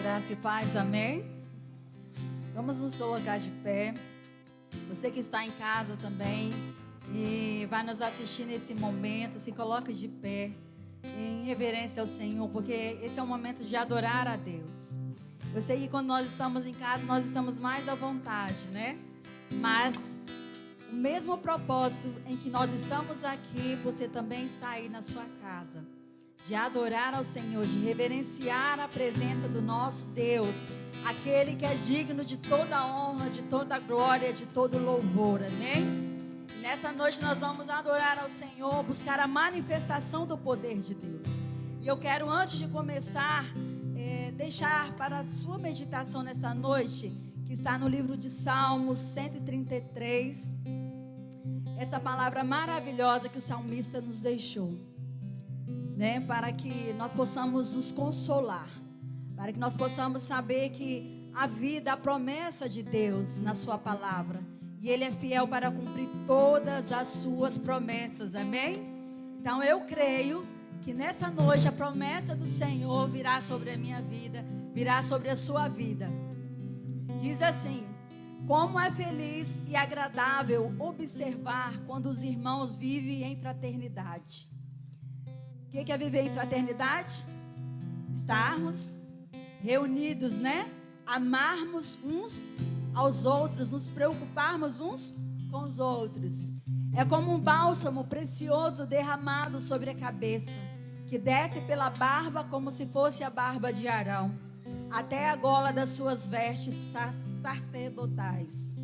Graça e paz, amém? Vamos nos colocar de pé. Você que está em casa também e vai nos assistir nesse momento, se coloque de pé em reverência ao Senhor, porque esse é um momento de adorar a Deus. Eu sei que quando nós estamos em casa, nós estamos mais à vontade, né? Mas o mesmo propósito em que nós estamos aqui, você também está aí na sua casa. De adorar ao Senhor, de reverenciar a presença do nosso Deus, aquele que é digno de toda honra, de toda glória, de todo louvor, amém? Nessa noite nós vamos adorar ao Senhor, buscar a manifestação do poder de Deus. E eu quero, antes de começar, deixar para a sua meditação nessa noite, que está no livro de Salmos 133, essa palavra maravilhosa que o salmista nos deixou. Para que nós possamos nos consolar, para que nós possamos saber que a vida, a promessa de Deus na sua palavra, e Ele é fiel para cumprir todas as suas promessas, amém? Então eu creio que nessa noite a promessa do Senhor virá sobre a minha vida, virá sobre a sua vida. Diz assim: como é feliz e agradável observar quando os irmãos vivem em fraternidade. O que é viver em fraternidade? Estarmos reunidos, Amarmos uns aos outros, nos preocuparmos uns com os outros. É como um bálsamo precioso derramado sobre a cabeça, que desce pela barba como se fosse a barba de Arão, até a gola das suas vestes sacerdotais.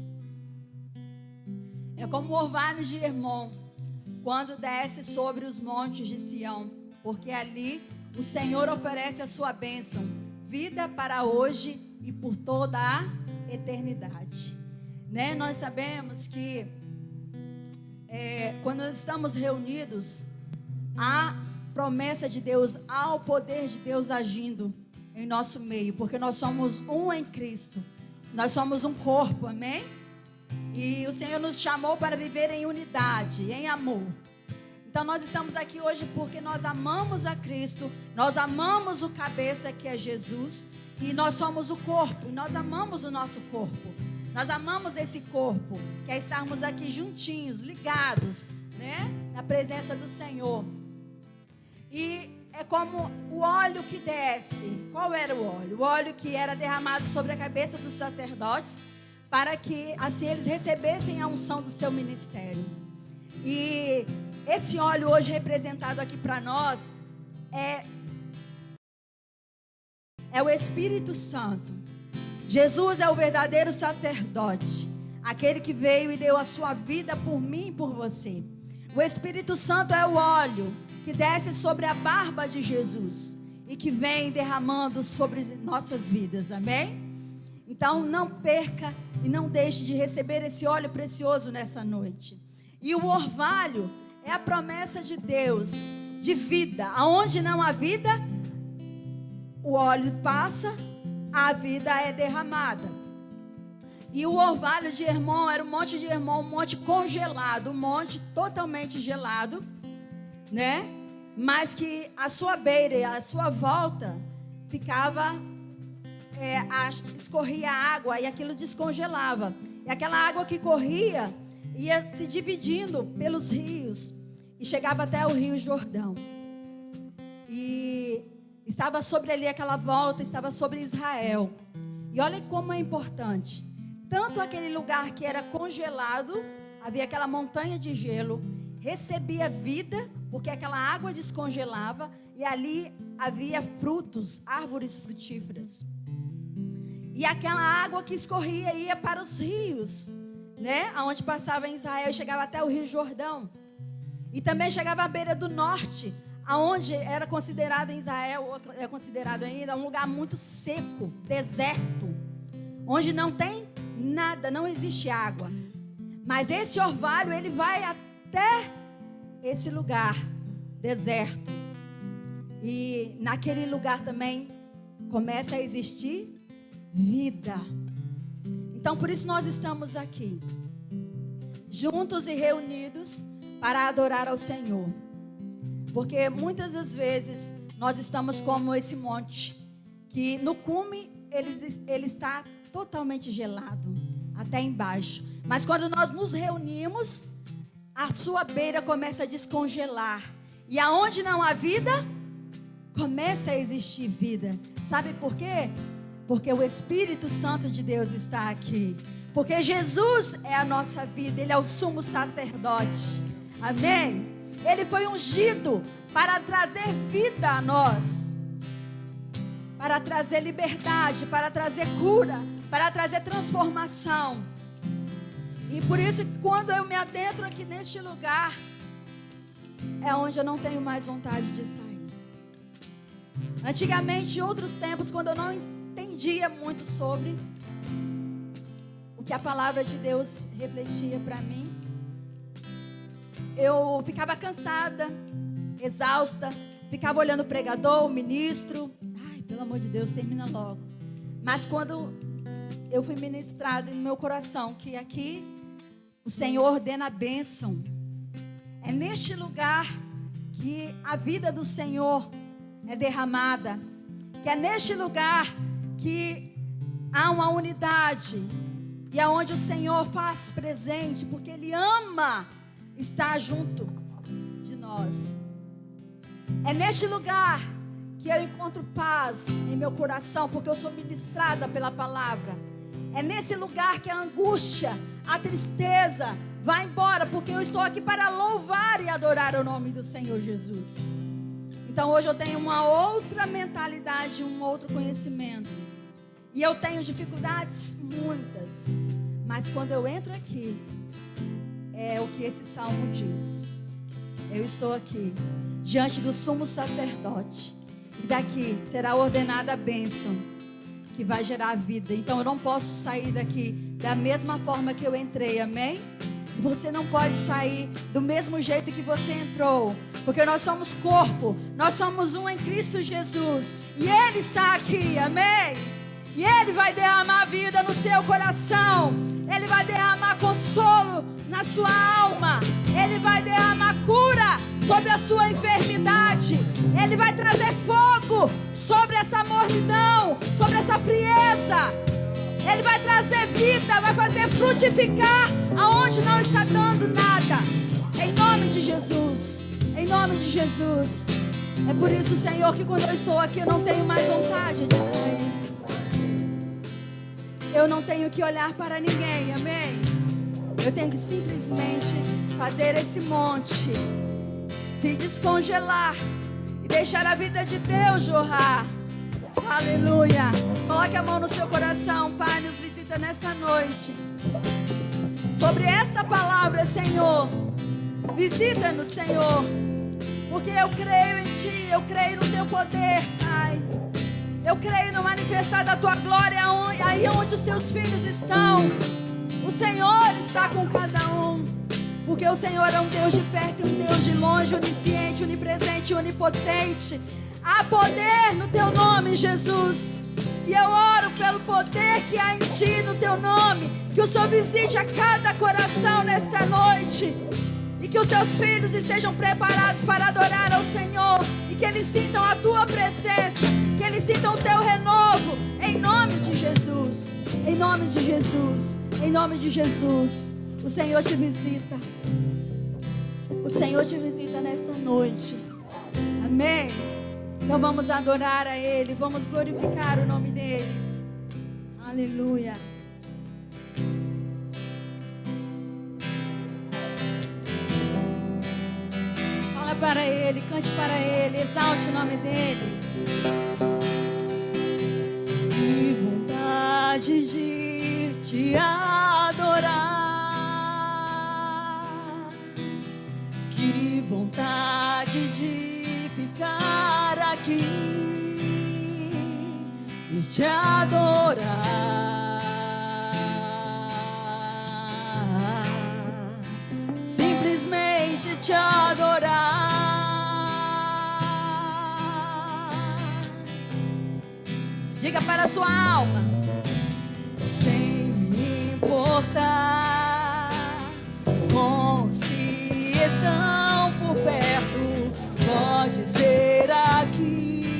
É como o orvalho de Hermon, quando desce sobre os montes de Sião, porque ali o Senhor oferece a sua bênção, vida para hoje e por toda a eternidade. Nós sabemos que quando estamos reunidos, há promessa de Deus, há o poder de Deus agindo em nosso meio, porque nós somos um em Cristo, nós somos um corpo, amém? E o Senhor nos chamou para viver em unidade, em amor. Então nós estamos aqui hoje porque nós amamos a Cristo, nós amamos o cabeça que é Jesus, e nós somos o corpo, e nós amamos o nosso corpo. Nós amamos esse corpo, que é estarmos aqui juntinhos, ligados, na presença do Senhor. E é como o óleo que desce. Qual era o óleo? O óleo que era derramado sobre a cabeça dos sacerdotes, para que assim eles recebessem a unção do seu ministério. E esse óleo hoje representado aqui para nós é o Espírito Santo. Jesus é o verdadeiro sacerdote, aquele que veio e deu a sua vida por mim e por você. O Espírito Santo é o óleo que desce sobre a barba de Jesus e que vem derramando sobre nossas vidas, amém? Então não perca e não deixe de receber esse óleo precioso nessa noite. E o orvalho é a promessa de Deus de vida. Aonde não há vida, o óleo passa, a vida é derramada. E o orvalho de Hermon era o monte de Hermon, um monte congelado, um monte totalmente gelado, mas que a sua beira e a sua volta ficava, escorria água e aquilo descongelava. E aquela água que corria ia se dividindo pelos rios e chegava até o Rio Jordão. E estava sobre ali aquela volta, estava sobre Israel. E olha como é importante. Tanto aquele lugar que era congelado, havia aquela montanha de gelo, recebia vida, porque aquela água descongelava, e ali havia frutos, árvores frutíferas. E aquela água que escorria ia para os rios, aonde passava em Israel, chegava até o Rio Jordão. E também chegava à beira do norte, aonde era considerado em Israel, é considerado ainda um lugar muito seco, deserto, onde não tem nada, não existe água. Mas esse orvalho, ele vai até esse lugar deserto. E naquele lugar também começa a existir vida. Então por isso nós estamos aqui, juntos e reunidos para adorar ao Senhor. Porque muitas das vezes nós estamos como esse monte que no cume ele está totalmente gelado, até embaixo. Mas quando nós nos reunimos, a sua beira começa a descongelar. E aonde não há vida, começa a existir vida. Sabe por quê? Porque o Espírito Santo de Deus está aqui. Porque Jesus é a nossa vida. Ele é o sumo sacerdote. Amém? Ele foi ungido para trazer vida a nós, para trazer liberdade, para trazer cura, para trazer transformação. E por isso que quando eu me adentro aqui neste lugar, é onde eu não tenho mais vontade de sair. Antigamente, em outros tempos, quando eu não entendia muito sobre o que a palavra de Deus refletia para mim, eu ficava cansada, exausta, ficava olhando o pregador, o ministro. Ai, pelo amor de Deus, termina logo. Mas quando eu fui ministrada no meu coração que aqui o Senhor ordena a bênção, é neste lugar que a vida do Senhor é derramada, que é neste lugar que há uma unidade, e é onde o Senhor faz presente, porque Ele ama estar junto de nós. É neste lugar que eu encontro paz em meu coração, porque eu sou ministrada pela palavra. É nesse lugar que a angústia, a tristeza vai embora, porque eu estou aqui para louvar e adorar o nome do Senhor Jesus. Então hoje eu tenho uma outra mentalidade, um outro conhecimento. E eu tenho dificuldades muitas, mas quando eu entro aqui, é o que esse salmo diz: eu estou aqui diante do sumo sacerdote, e daqui será ordenada a bênção que vai gerar vida. Então eu não posso sair daqui da mesma forma que eu entrei, amém? Você não pode sair do mesmo jeito que você entrou, porque nós somos corpo, nós somos um em Cristo Jesus, e Ele está aqui, amém? E Ele vai derramar vida no seu coração, Ele vai derramar consolo na sua alma, Ele vai derramar cura sobre a sua enfermidade, Ele vai trazer fogo sobre essa mornidão, sobre essa frieza. Ele vai trazer vida, vai fazer frutificar aonde não está dando nada. Em nome de Jesus, em nome de Jesus. É por isso, Senhor, que quando eu estou aqui eu não tenho mais vontade de sair. Eu não tenho que olhar para ninguém, amém? Eu tenho que simplesmente fazer esse monte se descongelar e deixar a vida de Deus jorrar. Aleluia. Coloque a mão no seu coração. Pai, nos visita nesta noite. Sobre esta palavra, Senhor, visita-nos, Senhor, porque eu creio em Ti, eu creio no Teu poder, Pai. Eu creio no manifestar da Tua glória aí onde os Teus filhos estão. O Senhor está com cada um, porque o Senhor é um Deus de perto e um Deus de longe, onisciente, onipresente, onipotente. Há poder no Teu nome, Jesus. E eu oro pelo poder que há em Ti, no Teu nome. Que o Senhor visite a cada coração nesta noite. E que os Teus filhos estejam preparados para adorar ao Senhor. E que eles sintam a Tua presença. Que eles sintam o Teu renovo. Em nome de Jesus. Em nome de Jesus. Em nome de Jesus. O Senhor te visita. O Senhor te visita nesta noite. Amém. Então vamos adorar a Ele, vamos glorificar o nome dEle. Aleluia. Fala para Ele, cante para Ele, exalte o nome dEle. Que vontade de te adorar, que vontade de ficar aqui e te adorar, simplesmente te adorar. Diga para a sua alma: sem me importar com os que estão por perto, pode ser aqui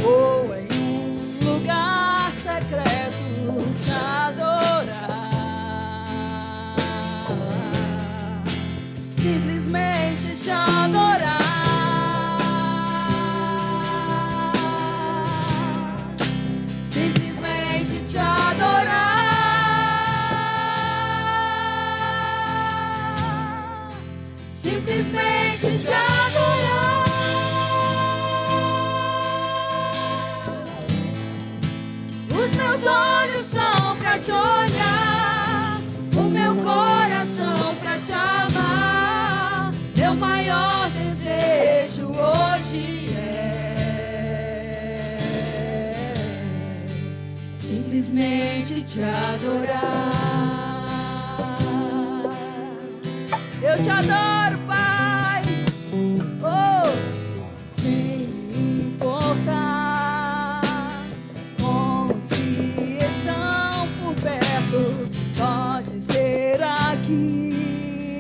ou simplesmente te adorar. Simplesmente te adorar. Simplesmente te adorar. Os meus olhos são pra te olhar, o meu coração pra te amar. Meu maior desejo hoje é simplesmente te adorar. Eu te adoro, Pai. Oh, sem importar com os que estão por perto, pode ser aqui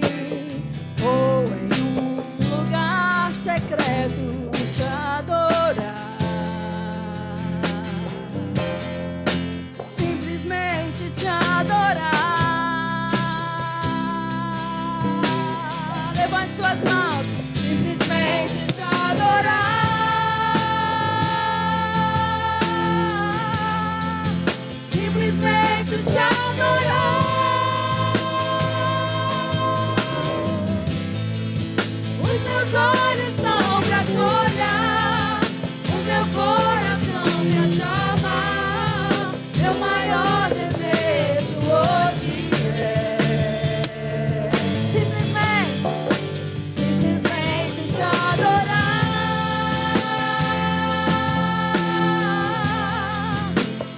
ou em um lugar secreto, te adorar. Simplesmente te adorar. Levante suas mãos. Simplesmente te adorar. Simplesmente te adorar. Os meus olhos são pra te olhar, o meu coração pra te amar. Meu maior desejo hoje é simplesmente te adorar.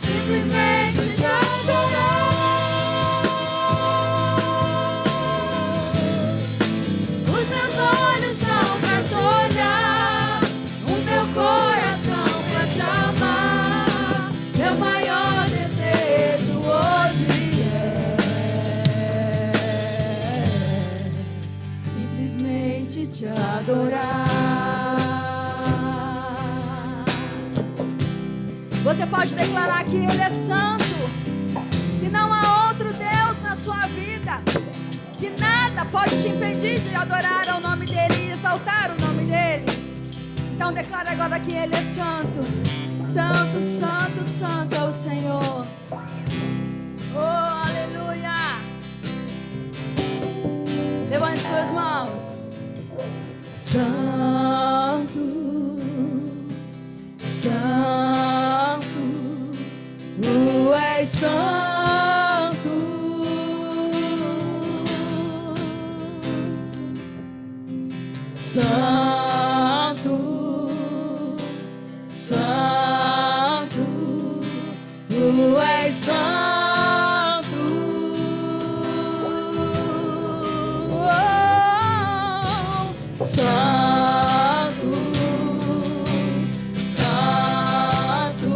Simplesmente te adorar. Os meus olhos são pra te olhar, o meu coração pra te amar. Meu maior desejo hoje é simplesmente te adorar. Você pode declarar que Ele é santo, que não há outro Deus na sua vida, que nada pode te impedir de adorar ao nome dEle e exaltar o nome dEle. Então declare agora que Ele é santo. Santo, santo, santo é o Senhor. Oh, aleluia. Levante suas mãos. Santo, santo, tu és santo. Santo, santo, tu és santo. Oh, santo, santo,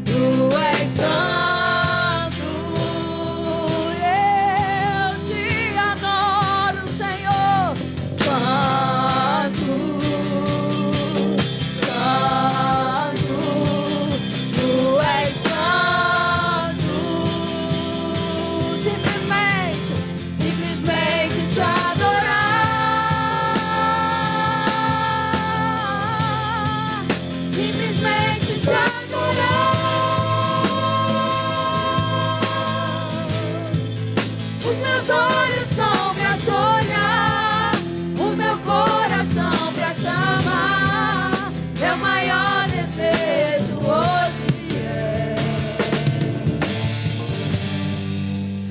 tu és santo. Eu te adoro, Senhor. Santo, santo, tu és santo. Simplesmente te adorar. Simplesmente te adorar. Os meus olhos são pra te olhar, o meu coração pra te amar. Meu maior desejo hoje é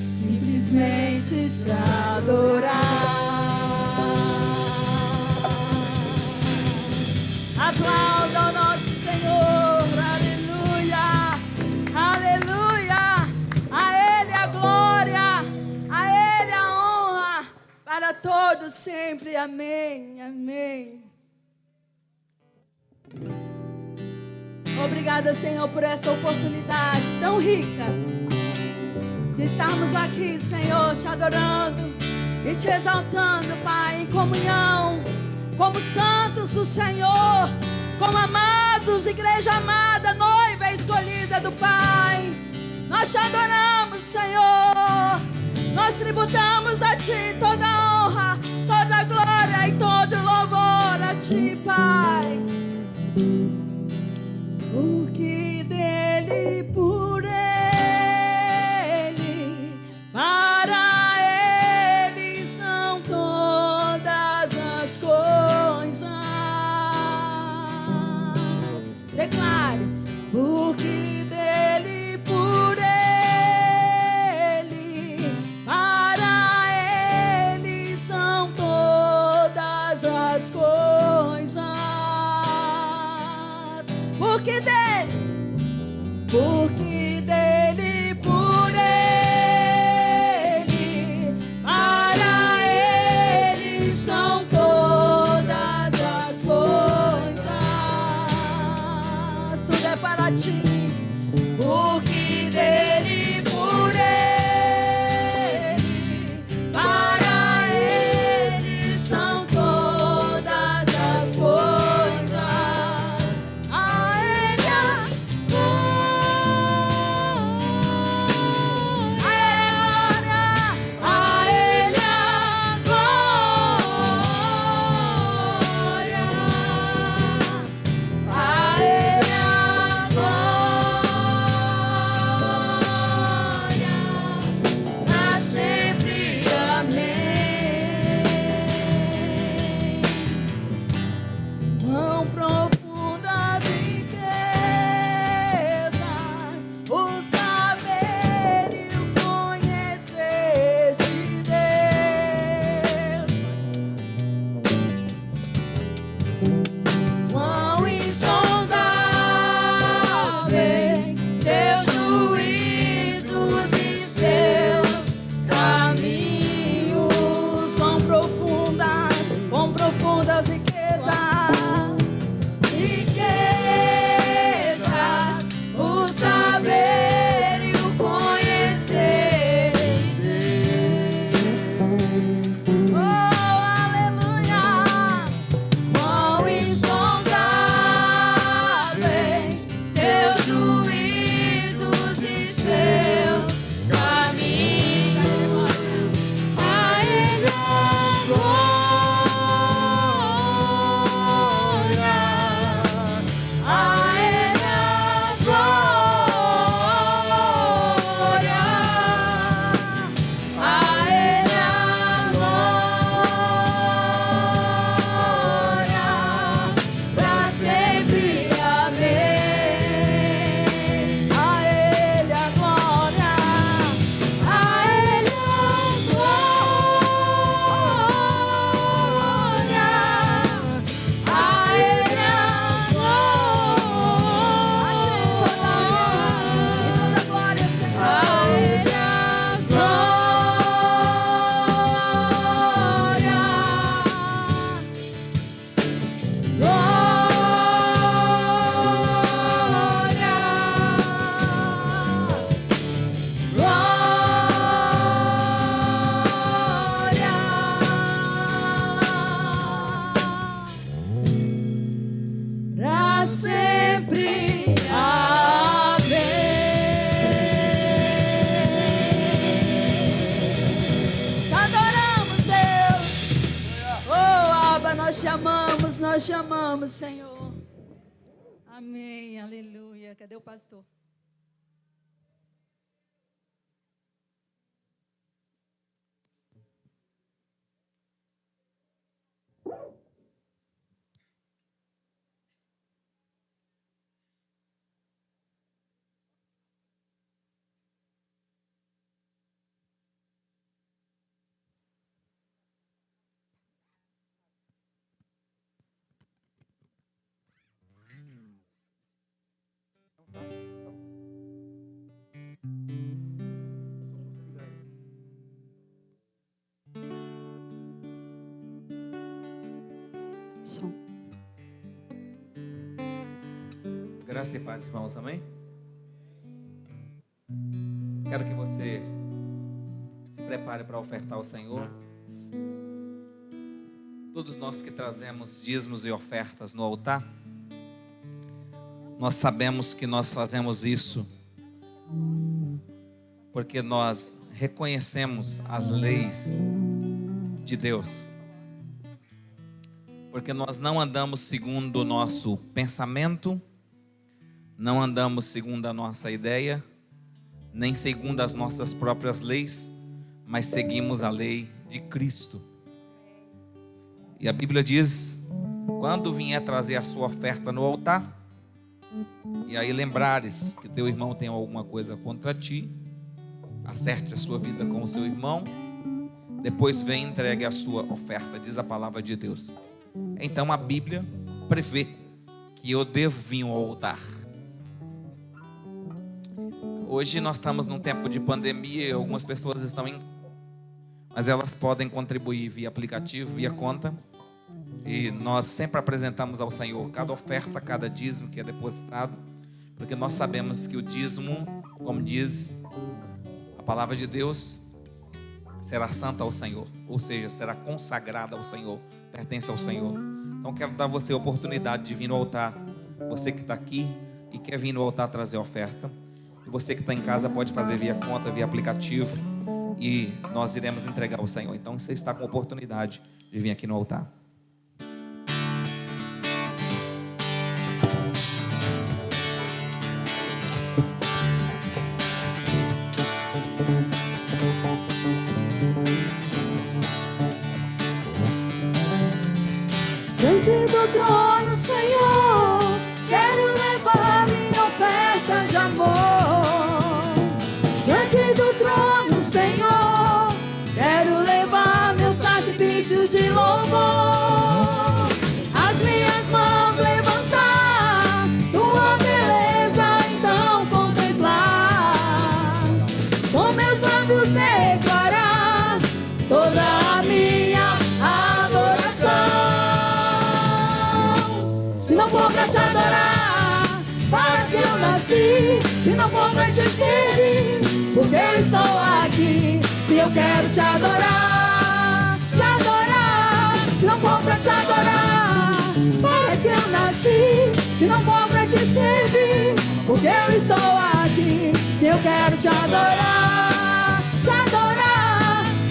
simplesmente te adorar. Aplauda ao nosso Senhor, aleluia, aleluia. A Ele a glória, a Ele a honra, para todos sempre, amém, amém. Obrigada, Senhor, por esta oportunidade tão rica de estarmos aqui, Senhor, te adorando e te exaltando, Pai, em comunhão, como santos do Senhor, como amados, igreja amada, noiva escolhida do Pai. Nós te adoramos, Senhor. Nós tributamos a Ti toda a honra, Pai, porque dele, por ele, para ele são todas as coisas. Declare, porque dele, por ele, para ele são todas as coisas. Porque dele, por ele, para ele são todas as coisas. Tudo é para ti. Porque dele, por ele, para ele são todas as coisas. A ele a glória, a ele a glória, a ele a glória, pra sempre. Amém. Quão profundas riquezas o saber e o conhecer de Deus. Quão insondáveis seus juízos e seus caminhos. Quão profundas riquezas, o saber e o conhecer de Deus. Oh, aleluia! Quão insondáveis seus juízos e seus caminhos. A ele a glória, a ele a glória, a ele a glória, pra sempre. Amém. A ele a glória, a ele a glória, a ele a glória, a ele a pra sempre. Amém. Te adoramos, Deus. Oh, Abba, nós te amamos, Senhor. Amém, aleluia. Cadê o pastor? Som. Graça e paz, irmãos, amém? Quero que você se prepare para ofertar ao Senhor. Todos nós que trazemos dízimos e ofertas no altar, nós sabemos que nós fazemos isso porque nós reconhecemos as leis de Deus. porque nós não andamos segundo o nosso pensamento, não andamos segundo a nossa ideia, nem segundo as nossas próprias leis, mas seguimos a lei de Cristo. E a Bíblia diz: quando vier trazer a sua oferta no altar, e aí lembrares que teu irmão tem alguma coisa contra ti, acerte a sua vida com o seu irmão, depois vem e entregue a sua oferta, diz a palavra de Deus. Então a Bíblia prevê que eu devo vir ao altar. Hoje nós estamos num tempo de pandemia e algumas pessoas estão mas elas podem contribuir via aplicativo, via conta. E nós sempre apresentamos ao Senhor cada oferta, cada dízimo que é depositado, porque nós sabemos que o dízimo, como diz a palavra de Deus, será santa ao Senhor, ou seja, será consagrada ao Senhor, pertence ao Senhor. Então quero dar a você a oportunidade de vir no altar. Você que está aqui e quer vir no altar trazer oferta, e você que está em casa pode fazer via conta, via aplicativo, e nós iremos entregar ao Senhor. Então você está com a oportunidade de vir aqui no altar. Diante do trono, Senhor, quero levar minha oferta de amor. Diante do trono, Senhor, quero levar meu sacrifício de louvor. As minhas mãos levantar, tua beleza então contemplar. Com meus lábios declarar toda a minha adoração. Se não for pra te adorar, para que eu nasci. Se não for pra te servir, porque eu estou aqui. Se eu quero te adorar, te adorar. Se não for pra te adorar, para que eu nasci. Se não for pra te servir, porque eu estou aqui. Se eu quero te adorar,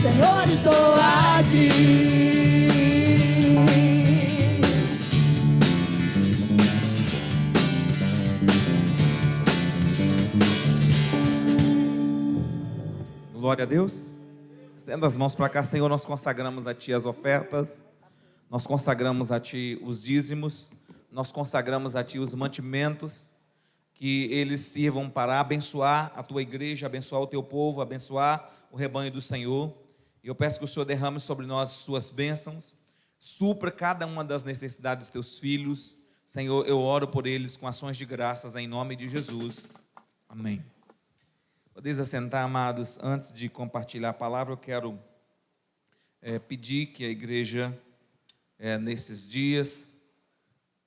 Senhor, estou aqui. Glória a Deus. Estenda as mãos para cá. Senhor, nós consagramos a Ti as ofertas, nós consagramos a Ti os dízimos, nós consagramos a Ti os mantimentos, que eles sirvam para abençoar a Tua igreja, abençoar o Teu povo, abençoar o rebanho do Senhor. E eu peço que o Senhor derrame sobre nós Suas bênçãos, supra cada uma das necessidades dos Teus filhos. Senhor, eu oro por eles com ações de graças em nome de Jesus. Amém. Podeis assentar, amados. Antes de compartilhar a palavra, eu quero pedir que a igreja, nesses dias,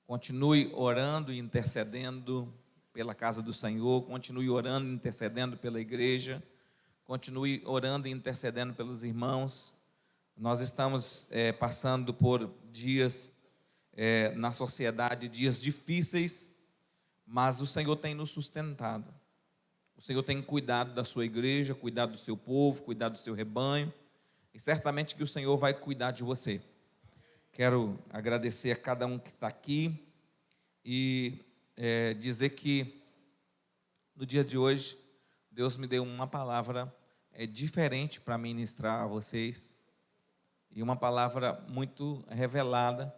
continue orando e intercedendo pela casa do Senhor, continue orando e intercedendo pela igreja, continue orando e intercedendo pelos irmãos. Nós estamos passando por dias na sociedade, dias difíceis, mas o Senhor tem nos sustentado. O Senhor tem cuidado da sua igreja, cuidado do seu povo, cuidado do seu rebanho, e certamente que o Senhor vai cuidar de você. Quero agradecer a cada um que está aqui e dizer que no dia de hoje Deus me deu uma palavra diferente para ministrar a vocês, e uma palavra muito revelada.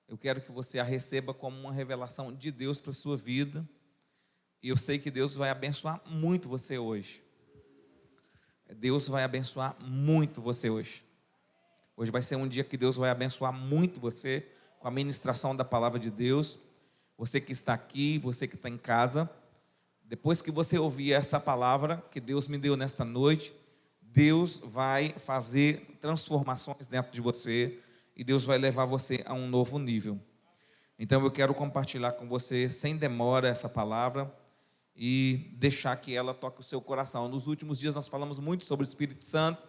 Eu quero que você a receba como uma revelação de Deus para a sua vida. E eu sei que Deus vai abençoar muito você hoje. Deus vai abençoar muito você hoje. Hoje vai ser um dia que Deus vai abençoar muito você com a ministração da palavra de Deus. Você que está aqui, você que está em casa, depois que você ouvir essa palavra que Deus me deu nesta noite, Deus vai fazer transformações dentro de você e Deus vai levar você a um novo nível. Então eu quero compartilhar com você sem demora essa palavra e deixar que ela toque o seu coração. Nos últimos dias nós falamos muito sobre o Espírito Santo,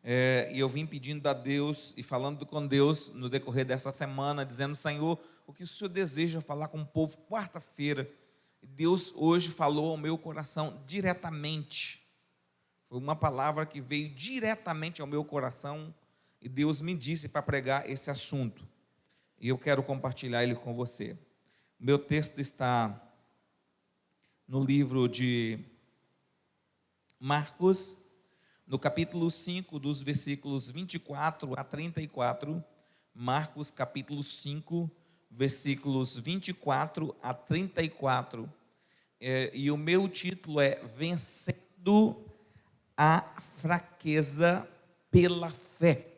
e eu vim pedindo a Deus e falando com Deus no decorrer dessa semana, dizendo: Senhor, o que o Senhor deseja falar com o povo quarta-feira? Deus hoje falou ao meu coração diretamente. Foi uma palavra que veio diretamente ao meu coração, e Deus me disse para pregar esse assunto. e eu quero compartilhar ele com você. Meu texto está no livro de Marcos, no capítulo 5, dos versículos 24 a 34. Marcos, capítulo 5, versículos 24 a 34. E o meu título é Vencendo a Fraqueza pela Fé.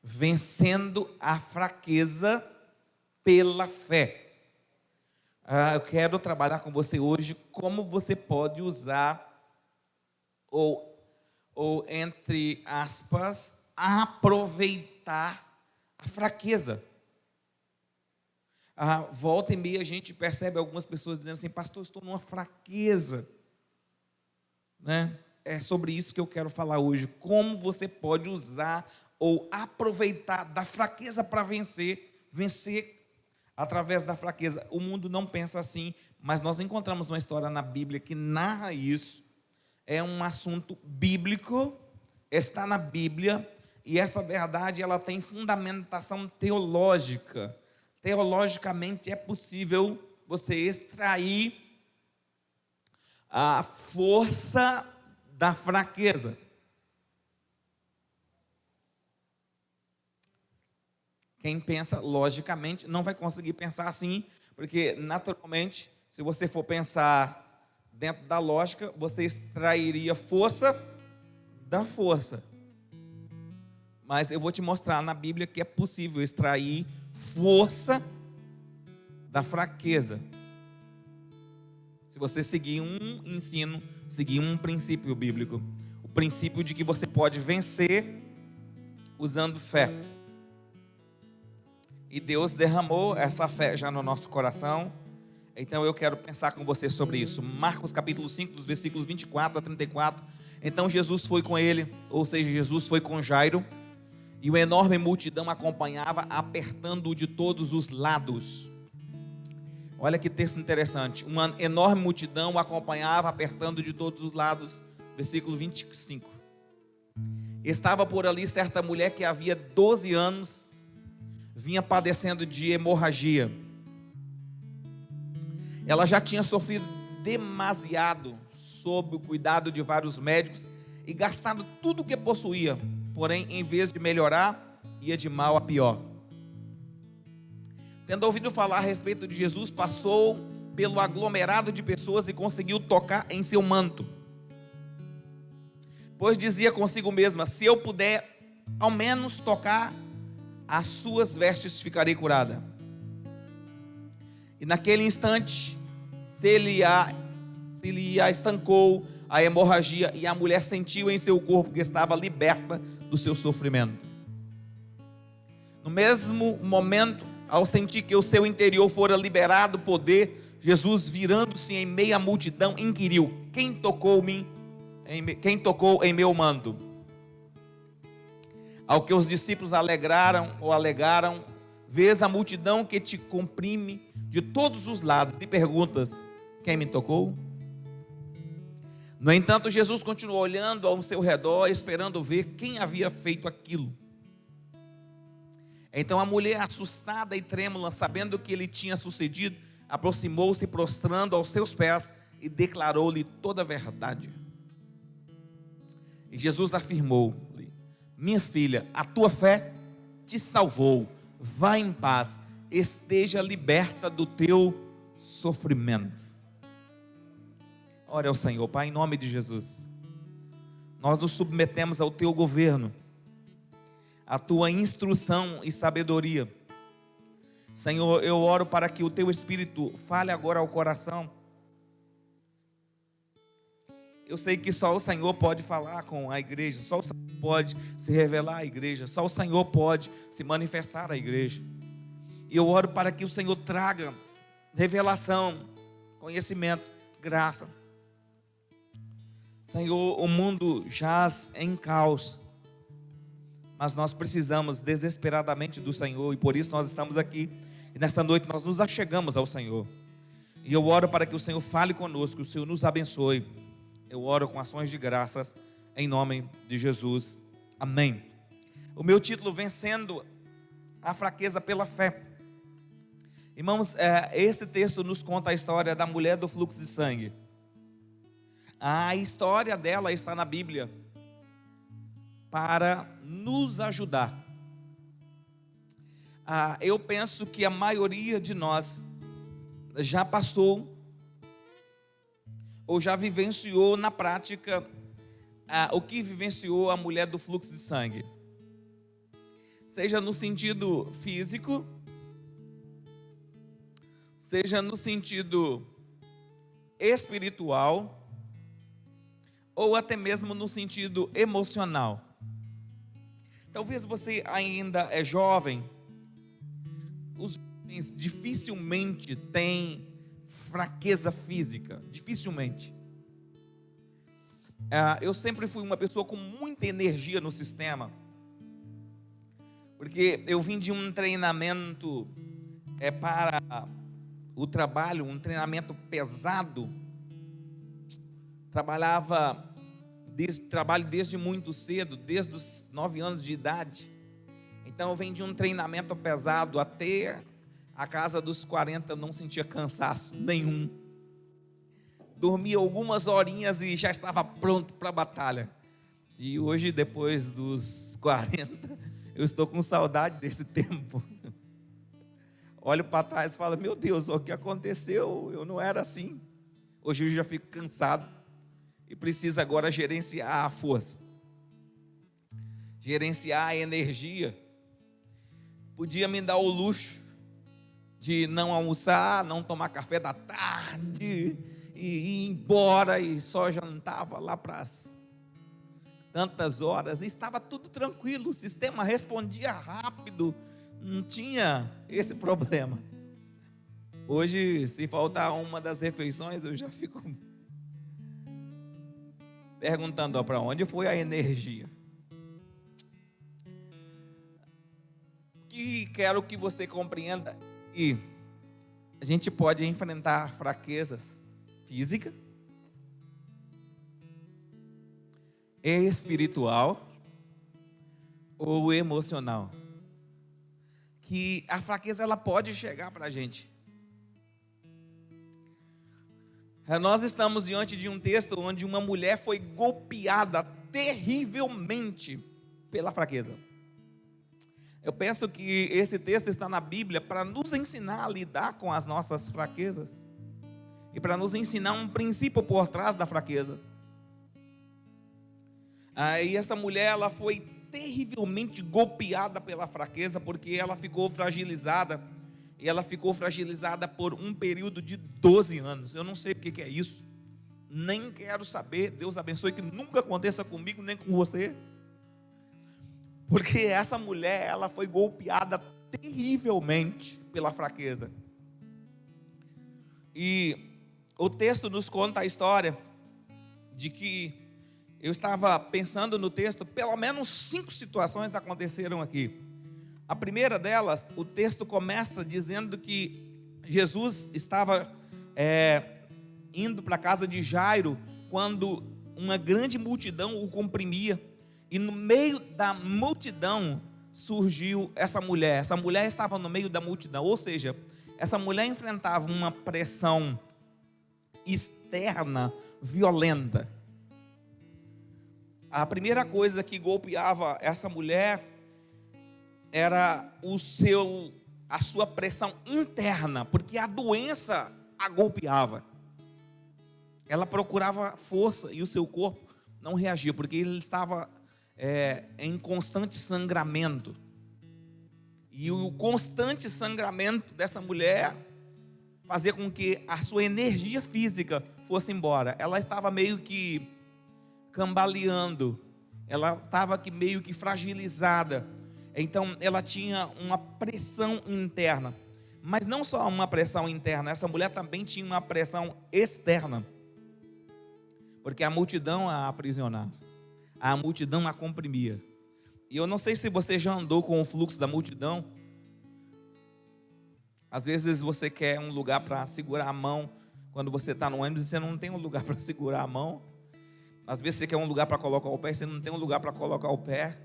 Vencendo a fraqueza pela fé. Eu quero trabalhar com você hoje como você pode usar, ou entre aspas, aproveitar a fraqueza. Volta e meia a gente percebe algumas pessoas dizendo assim: pastor, estou numa fraqueza, né? É sobre isso que eu quero falar hoje. Como você pode usar ou aproveitar da fraqueza para vencer através da fraqueza. O mundo não pensa assim, mas nós encontramos uma história na Bíblia que narra isso. É um assunto bíblico, está na Bíblia, e essa verdade ela tem fundamentação teológica. Teologicamente é possível você extrair a força da fraqueza. Quem pensa logicamente não vai conseguir pensar assim, porque naturalmente, se você for pensar dentro da lógica, você extrairia força da força. Mas eu vou te mostrar na Bíblia que é possível extrair força da fraqueza. Se você seguir um ensino, seguir um princípio bíblico, o princípio de que você pode vencer usando fé. E Deus derramou essa fé já no nosso coração. Então eu quero pensar com você sobre isso. Marcos capítulo 5, dos versículos 24 a 34. Então Jesus foi com ele, ou seja, Jesus foi com Jairo, e uma enorme multidão acompanhava, apertando-o de todos os lados. Olha que texto interessante. Uma enorme multidão o acompanhava, apertando de todos os lados. Versículo 25. Estava por ali certa mulher que havia 12 anos vinha padecendo de hemorragia. Ela já tinha sofrido demasiado sob o cuidado de vários médicos e gastado tudo o que possuía, porém, em vez de melhorar, ia de mal a pior. Tendo ouvido falar a respeito de Jesus, passou pelo aglomerado de pessoas e conseguiu tocar em seu manto. Pois dizia consigo mesma: se eu puder ao menos tocar as suas vestes, ficarei curada. E naquele instante se lhe estancou a hemorragia, e a mulher sentiu em seu corpo que estava liberta do seu sofrimento. No mesmo momento, ao sentir que o seu interior fora liberado do poder, Jesus, virando-se em meio à multidão, inquiriu: quem tocou em meu manto? Ao que os discípulos alegaram: vês a multidão que te comprime de todos os lados e perguntas: quem me tocou? No entanto, Jesus continuou olhando ao seu redor, esperando ver quem havia feito aquilo. Então a mulher, assustada e trêmula, sabendo o que lhe tinha sucedido, aproximou-se, prostrando aos seus pés, e declarou-lhe toda a verdade. E Jesus afirmou-lhe: minha filha, a tua fé te salvou. Vá em paz, esteja liberta do teu sofrimento. Ore ao Senhor. Pai, em nome de Jesus, nós nos submetemos ao teu governo, à tua instrução e sabedoria. Senhor, eu oro para que o teu Espírito fale agora ao coração. Eu sei que só o Senhor pode falar com a igreja, só o Senhor pode se revelar à igreja, só o Senhor pode se manifestar à igreja. E eu oro para que o Senhor traga revelação, conhecimento, graça. Senhor, o mundo jaz em caos, mas nós precisamos desesperadamente do Senhor, e por isso nós estamos aqui, e nesta noite nós nos achegamos ao Senhor. E eu oro para que o Senhor fale conosco, que o Senhor nos abençoe. Eu oro com ações de graças em nome de Jesus. Amém. O meu título: Vencendo a fraqueza pela fé. Irmãos, esse texto nos conta a história da mulher do fluxo de sangue. A história dela está na Bíblia para nos ajudar. Eu penso que a maioria de nós já passou ou já vivenciou na prática o que vivenciou a mulher do fluxo de sangue. Seja no sentido físico, seja no sentido espiritual, ou até mesmo no sentido emocional. Talvez você ainda é jovem. Os jovens dificilmente têm fraqueza física, dificilmente. Eu sempre fui uma pessoa com muita energia no sistema, porque eu vim de um treinamento para o trabalho, um treinamento pesado. Trabalho desde muito cedo, desde os 9 anos de idade. Então eu venho de um treinamento pesado até a casa dos 40, não sentia cansaço nenhum. Dormia algumas horinhas e já estava pronto para a batalha. E hoje, depois dos 40, eu estou com saudade desse tempo. Olho para trás e falo, meu Deus, o que aconteceu? Eu não era assim. Hoje eu já fico cansado e preciso agora gerenciar a força, gerenciar a energia. Podia me dar o luxo de não almoçar, não tomar café da tarde e ir embora, e só jantava lá para as tantas horas, e estava tudo tranquilo, o sistema respondia rápido, não tinha esse problema. Hoje, se faltar uma das refeições, eu já fico perguntando para onde foi a energia. Que quero que você compreenda que a gente pode enfrentar fraquezas física, espiritual ou emocional. Que a fraqueza ela pode chegar para a gente. Nós estamos diante de um texto onde uma mulher foi golpeada terrivelmente pela fraqueza. Eu penso que esse texto está na Bíblia para nos ensinar a lidar com as nossas fraquezas e para nos ensinar um princípio por trás da fraqueza. E essa mulher ela foi terrivelmente golpeada pela fraqueza, porque ela ficou fragilizada, e ela ficou fragilizada por um período de 12 anos. Eu não sei o que é isso, nem quero saber. Deus abençoe que nunca aconteça comigo nem com você, porque essa mulher ela foi golpeada terrivelmente pela fraqueza. E o texto nos conta a história de que eu estava pensando no texto, pelo menos 5 situações aconteceram aqui. A primeira delas, o texto começa dizendo que Jesus estava indo para a casa de Jairo, quando uma grande multidão o comprimia, e no meio da multidão surgiu essa mulher. Essa mulher estava no meio da multidão, ou seja, essa mulher enfrentava uma pressão externa violenta. A primeira coisa que golpeava essa mulher era a sua pressão interna, porque a doença a golpeava. Ela procurava força e o seu corpo não reagia, porque ele estava em constante sangramento. E o constante sangramento dessa mulher fazia com que a sua energia física fosse embora. Ela estava meio que cambaleando, ela estava aqui meio que fragilizada. Então ela tinha uma pressão interna, mas não só uma pressão interna, essa mulher também tinha uma pressão externa, porque a multidão a aprisionava, a multidão a comprimia. E eu não sei se você já andou com o fluxo da multidão. Às vezes você quer um lugar para segurar a mão quando você está no ônibus e você não tem um lugar para segurar a mão. Às vezes você quer um lugar para colocar o pé, você não tem um lugar para colocar o pé.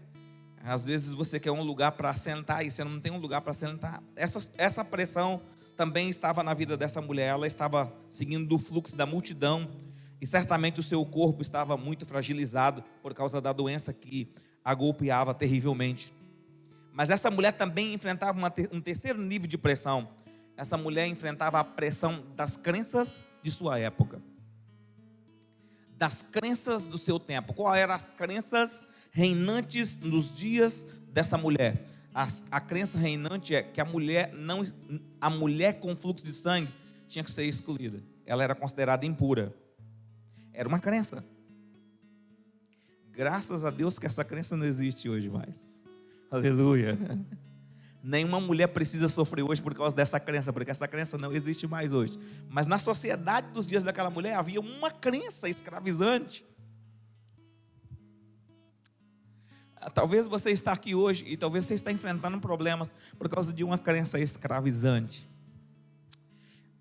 Às vezes você quer um lugar para sentar e você não tem um lugar para sentar. Essa pressão também estava na vida dessa mulher. Ela estava seguindo o fluxo da multidão e certamente o seu corpo estava muito fragilizado por causa da doença que a golpeava terrivelmente. Mas essa mulher também enfrentava um terceiro nível de pressão. Essa mulher enfrentava a pressão das crenças de sua época, das crenças do seu tempo. Quais eram as crenças reinantes nos dias dessa mulher? A crença reinante é que a mulher com fluxo de sangue tinha que ser excluída. Ela era considerada impura. Era uma crença. Graças a Deus que essa crença não existe hoje mais. Aleluia. Nenhuma mulher precisa sofrer hoje por causa dessa crença, porque essa crença não existe mais hoje. Mas na sociedade dos dias daquela mulher havia uma crença escravizante. Talvez você está aqui hoje e talvez você está enfrentando problemas por causa de uma crença escravizante.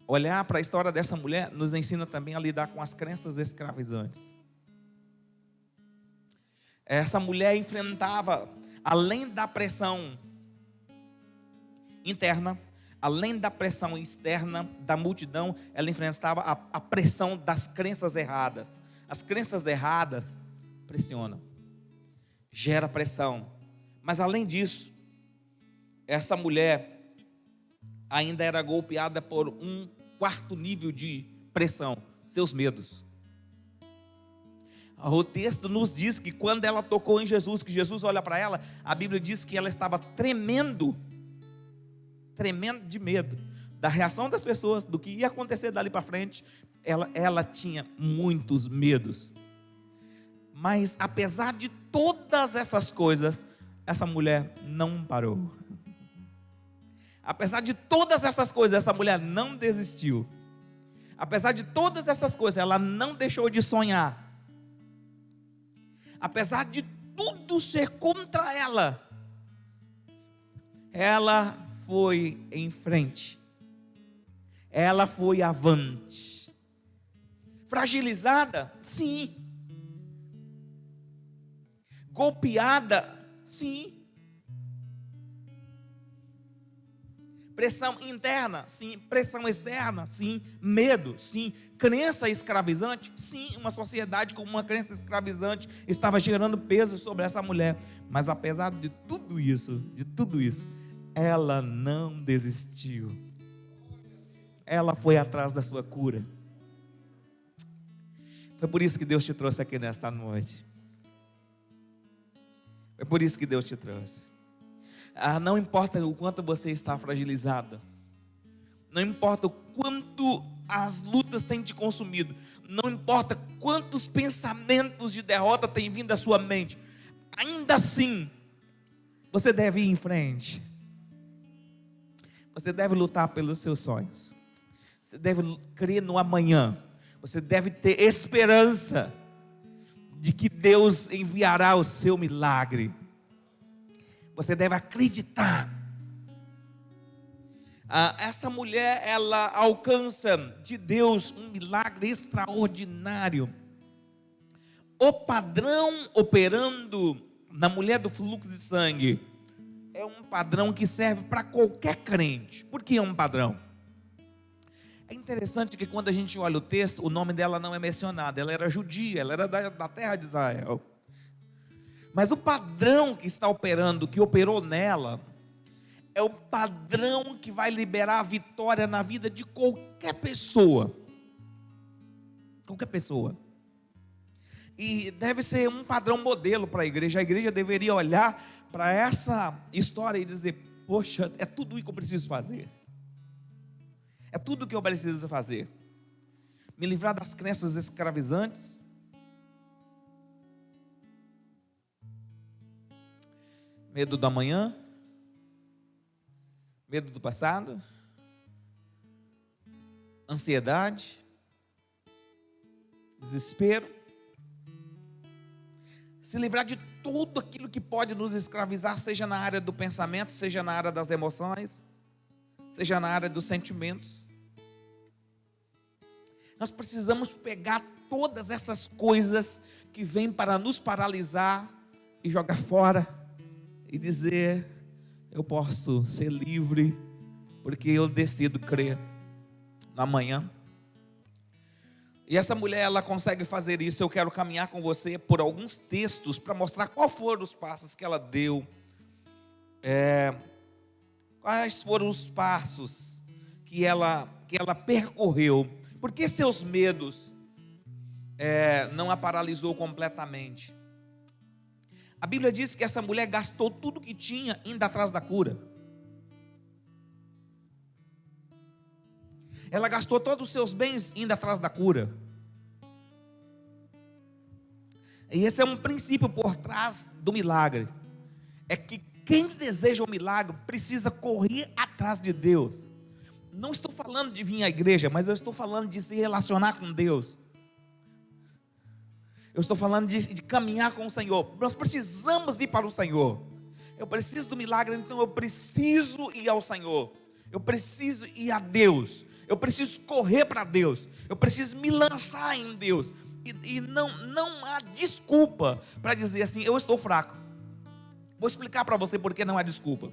Olhar para a história dessa mulher nos ensina também a lidar com as crenças escravizantes. Essa mulher enfrentava, além da pressão interna, além da pressão externa da multidão, ela enfrentava a pressão das crenças erradas. As crenças erradas pressionam, gera pressão. Mas além disso, essa mulher ainda era golpeada por um quarto nível de pressão, seus medos. O texto nos diz que quando ela tocou em Jesus, que Jesus olha para ela, a Bíblia diz que ela estava tremendo de medo da reação das pessoas, do que ia acontecer dali para frente. Ela tinha muitos medos. Mas apesar de todas essas coisas, essa mulher não parou. Apesar de todas essas coisas, essa mulher não desistiu. Apesar de todas essas coisas, ela não deixou de sonhar. Apesar de tudo ser contra ela, ela foi em frente. Ela foi avante. Fragilizada? Sim. Golpeada? Sim. Pressão interna? Sim. Pressão externa? Sim. Medo? Sim. Crença escravizante? Sim. Uma sociedade com uma crença escravizante estava gerando peso sobre essa mulher. Mas apesar de tudo isso, ela não desistiu. Ela foi atrás da sua cura. Foi por isso que Deus te trouxe aqui nesta noite. Foi por isso que Deus te trouxe. Não importa o quanto você está fragilizado, não importa o quanto as lutas têm te consumido, não importa quantos pensamentos de derrota têm vindo à sua mente, ainda assim, você deve ir em frente. Você deve lutar pelos seus sonhos. Você deve crer no amanhã. Você deve ter esperança de que Deus enviará o seu milagre. Você deve acreditar. Essa mulher, ela alcança de Deus um milagre extraordinário. O padrão operando na mulher do fluxo de sangue é um padrão que serve para qualquer crente. Por que é um padrão? É interessante que quando a gente olha o texto, o nome dela não é mencionado. Ela era judia, ela era da terra de Israel. Mas o padrão que está operando, que operou nela, é o padrão que vai liberar a vitória na vida de qualquer pessoa. Qualquer pessoa. E deve ser um padrão modelo para a igreja. A igreja deveria olhar para essa história e dizer: poxa, é tudo o que eu preciso fazer. É tudo o que eu preciso fazer. Me livrar das crenças escravizantes. Medo do amanhã. Medo do passado. Ansiedade. Desespero. Se livrar de tudo aquilo que pode nos escravizar, seja na área do pensamento, seja na área das emoções, seja na área dos sentimentos. Nós precisamos pegar todas essas coisas que vêm para nos paralisar e jogar fora. e dizer: eu posso ser livre, porque eu decido crer na manhã. E essa mulher, ela consegue fazer isso. Eu quero caminhar com você por alguns textos para mostrar qual foram os passos que ela deu. Quais foram os passos que ela percorreu. Porque seus medos não a paralisou completamente. A Bíblia diz que essa mulher gastou tudo que tinha indo atrás da cura. Ela gastou todos os seus bens indo atrás da cura. E esse é um princípio por trás do milagre. É que quem deseja o milagre precisa correr atrás de Deus. Não estou falando de vir à igreja, mas eu estou falando de se relacionar com Deus. Eu estou falando de caminhar com o Senhor. Nós precisamos ir para o Senhor. Eu preciso do milagre, então eu preciso ir ao Senhor. Eu preciso ir a Deus. Eu preciso correr para Deus. Eu preciso me lançar em Deus. E não há desculpa para dizer assim: eu estou fraco. Vou explicar para você por que não há desculpa.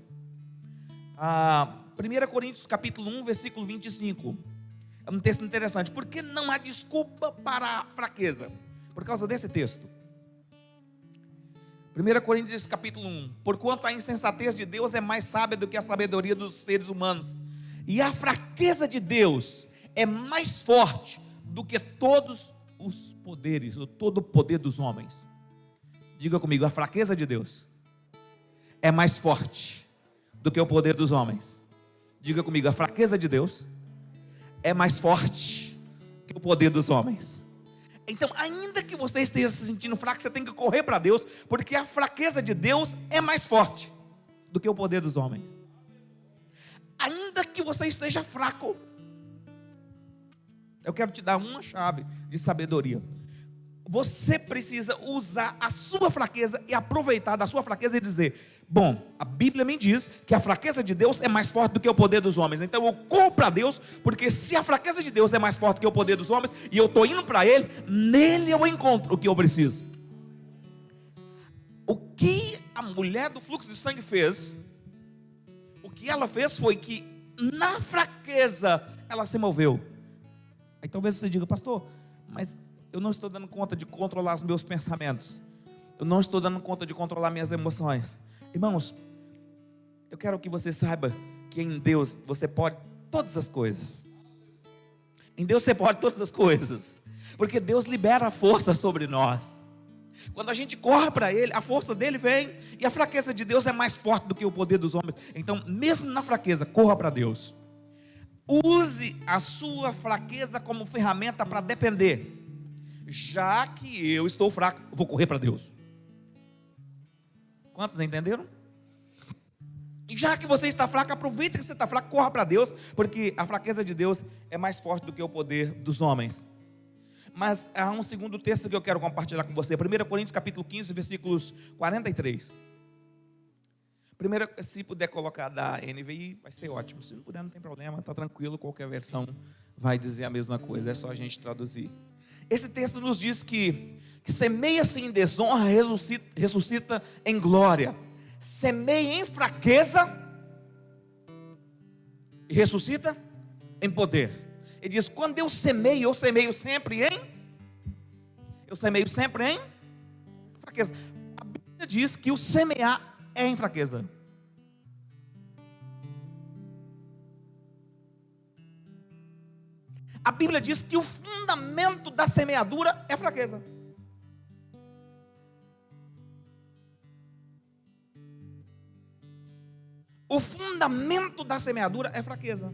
1 Coríntios capítulo 1, versículo 25. É um texto interessante. Por que não há desculpa para a fraqueza? Por causa desse texto. 1 Coríntios capítulo 1. Porquanto a insensatez de Deus é mais sábia do que a sabedoria dos seres humanos, e a fraqueza de Deus é mais forte do que todos os poderes, ou todo o poder dos homens. Diga comigo: a fraqueza de Deus é mais forte do que o poder dos homens. Diga comigo: a fraqueza de Deus é mais forte que o poder dos homens. Então, ainda que você esteja se sentindo fraco, você tem que correr para Deus, porque a fraqueza de Deus é mais forte do que o poder dos homens. Ainda que você esteja fraco, eu quero te dar uma chave de sabedoria. Você precisa usar a sua fraqueza e aproveitar da sua fraqueza e dizer: bom, a Bíblia me diz que a fraqueza de Deus é mais forte do que o poder dos homens. Então eu corro para Deus, porque se a fraqueza de Deus é mais forte que o poder dos homens, e eu estou indo para Ele, nele eu encontro o que eu preciso. O que a mulher do fluxo de sangue fez, o que ela fez foi que na fraqueza ela se moveu. Aí talvez você diga: pastor, mas eu não estou dando conta de controlar os meus pensamentos. Eu não estou dando conta de controlar minhas emoções. Irmãos, eu quero que você saiba que em Deus você pode todas as coisas. Em Deus você pode todas as coisas. Porque Deus libera a força sobre nós. Quando a gente corre para Ele, a força dele vem. E a fraqueza de Deus é mais forte do que o poder dos homens. Então, mesmo na fraqueza, corra para Deus. Use a sua fraqueza como ferramenta para depender. Já que eu estou fraco, vou correr para Deus. Quantos entenderam? Já que você está fraco, aproveita que você está fraco, corra para Deus, porque a fraqueza de Deus é mais forte do que o poder dos homens. Mas há um segundo texto que eu quero compartilhar com você. 1 Coríntios capítulo 15, versículos 43. Primeiro, se puder colocar da NVI, vai ser ótimo. Se não puder, não tem problema, está tranquilo, qualquer versão vai dizer a mesma coisa, é só a gente traduzir. Esse texto nos diz que semeia-se em desonra, ressuscita em glória. Semeia em fraqueza e ressuscita em poder. Ele diz: quando eu semeio sempre em fraqueza. A Bíblia diz que o semear é em fraqueza. A Bíblia diz que o fundamento da semeadura é fraqueza. O fundamento da semeadura é fraqueza.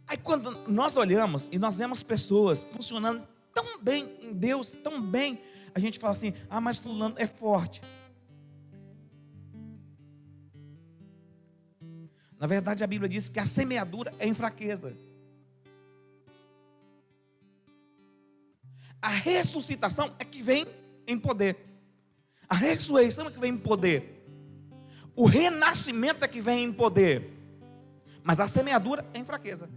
Aí quando nós olhamos e nós vemos pessoas funcionando tão bem em Deus, tão bem, a gente fala assim: ah, mas fulano é forte. Na verdade, a Bíblia diz que a semeadura é em fraqueza. A ressuscitação é que vem em poder. A ressurreição é que vem em poder. O renascimento é que vem em poder. Mas a semeadura é em fraqueza.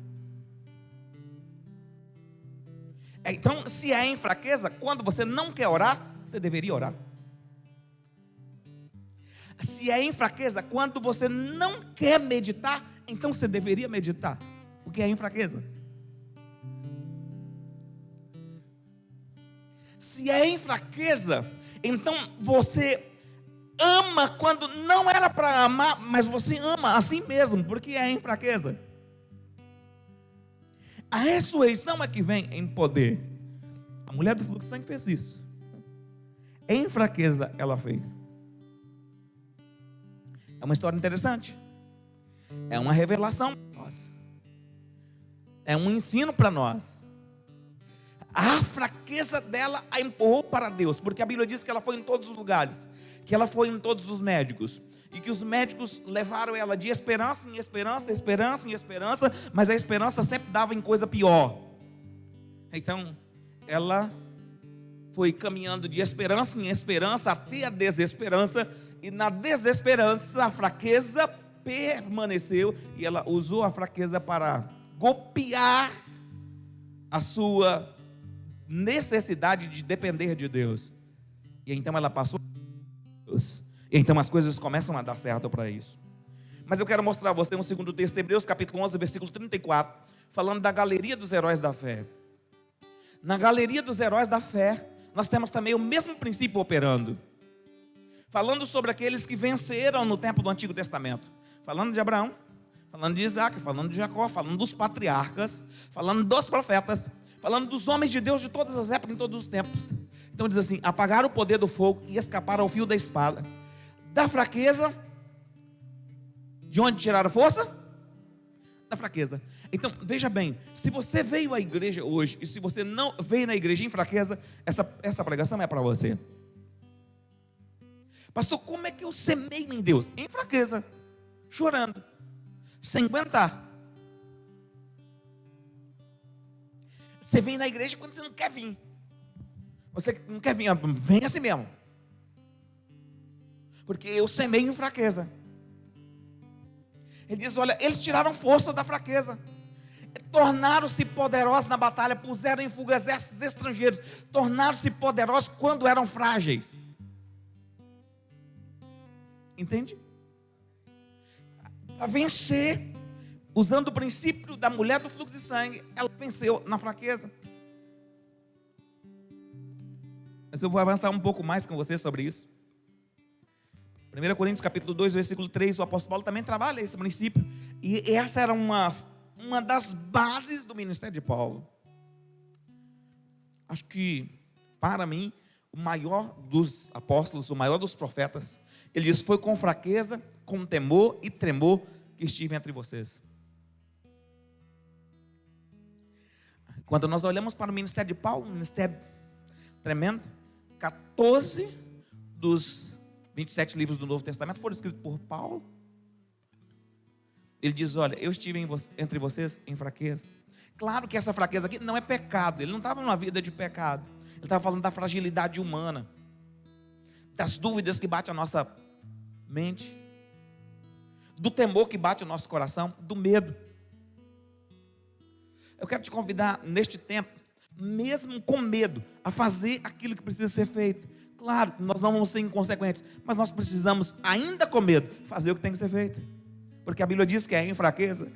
Então, se é em fraqueza, quando você não quer orar, você deveria orar. Se é em fraqueza, quando você não quer meditar, então você deveria meditar, porque é em fraqueza. Se é em fraqueza, então você ama quando não era para amar, mas você ama assim mesmo, porque é em fraqueza. A ressurreição é que vem em poder. A mulher do fluxo de sangue fez isso. Em fraqueza ela fez. É uma história interessante. É uma revelação para nós. É um ensino para nós. A fraqueza dela a empurrou para Deus, porque a Bíblia diz que ela foi em todos os lugares, que ela foi em todos os médicos, e que os médicos levaram ela de esperança em esperança, esperança em esperança, mas a esperança sempre dava em coisa pior. Então, ela foi caminhando de esperança em esperança até a desesperança, e na desesperança a fraqueza permaneceu, e ela usou a fraqueza para golpear a sua necessidade de depender de Deus. E então ela passou a Deus. E então as coisas começam a dar certo para isso. Mas eu quero mostrar a você um segundo texto, Hebreus capítulo 11, versículo 34, falando da galeria dos heróis da fé. Na galeria dos heróis da fé, nós temos também o mesmo princípio operando. Falando sobre aqueles que venceram no tempo do Antigo Testamento. Falando de Abraão, falando de Isaac, falando de Jacó, falando dos patriarcas, falando dos profetas, falando dos homens de Deus de todas as épocas, em todos os tempos. Então diz assim: apagaram o poder do fogo e escaparam ao fio da espada. Da fraqueza, de onde tiraram força? Da fraqueza. Então veja bem, se você veio à igreja hoje, e se você não veio na igreja em fraqueza, essa pregação é para você. Pastor, como é que eu semeio em Deus? Em fraqueza, chorando, sem aguentar. Você vem na igreja quando você não quer vir. Você não quer vir, vem assim mesmo. Porque eu semeio em fraqueza. Ele diz: olha, eles tiraram força da fraqueza, tornaram-se poderosos na batalha, puseram em fuga exércitos estrangeiros, tornaram-se poderosos quando eram frágeis. Entende? Para vencer, usando o princípio da mulher do fluxo de sangue, ela venceu na fraqueza. Mas eu vou avançar um pouco mais com você sobre isso. 1 Coríntios capítulo 2, versículo 3, o apóstolo Paulo também trabalha esse princípio. E essa era uma das bases do ministério de Paulo. Acho que, para mim, o maior dos apóstolos, o maior dos profetas, ele diz: foi com fraqueza, com temor e tremor que estive entre vocês. Quando nós olhamos para o ministério de Paulo, um ministério tremendo, 14 dos 27 livros do Novo Testamento foram escritos por Paulo. Ele diz: olha, eu estive entre vocês em fraqueza. Claro que essa fraqueza aqui não é pecado. Ele não estava numa vida de pecado. Ele estava falando da fragilidade humana, das dúvidas que bate a nossa mente, do temor que bate o nosso coração, do medo. Eu quero te convidar neste tempo, mesmo com medo, a fazer aquilo que precisa ser feito. Claro, nós não vamos ser inconsequentes, mas nós precisamos, ainda com medo, fazer o que tem que ser feito. Porque a Bíblia diz que é em fraqueza.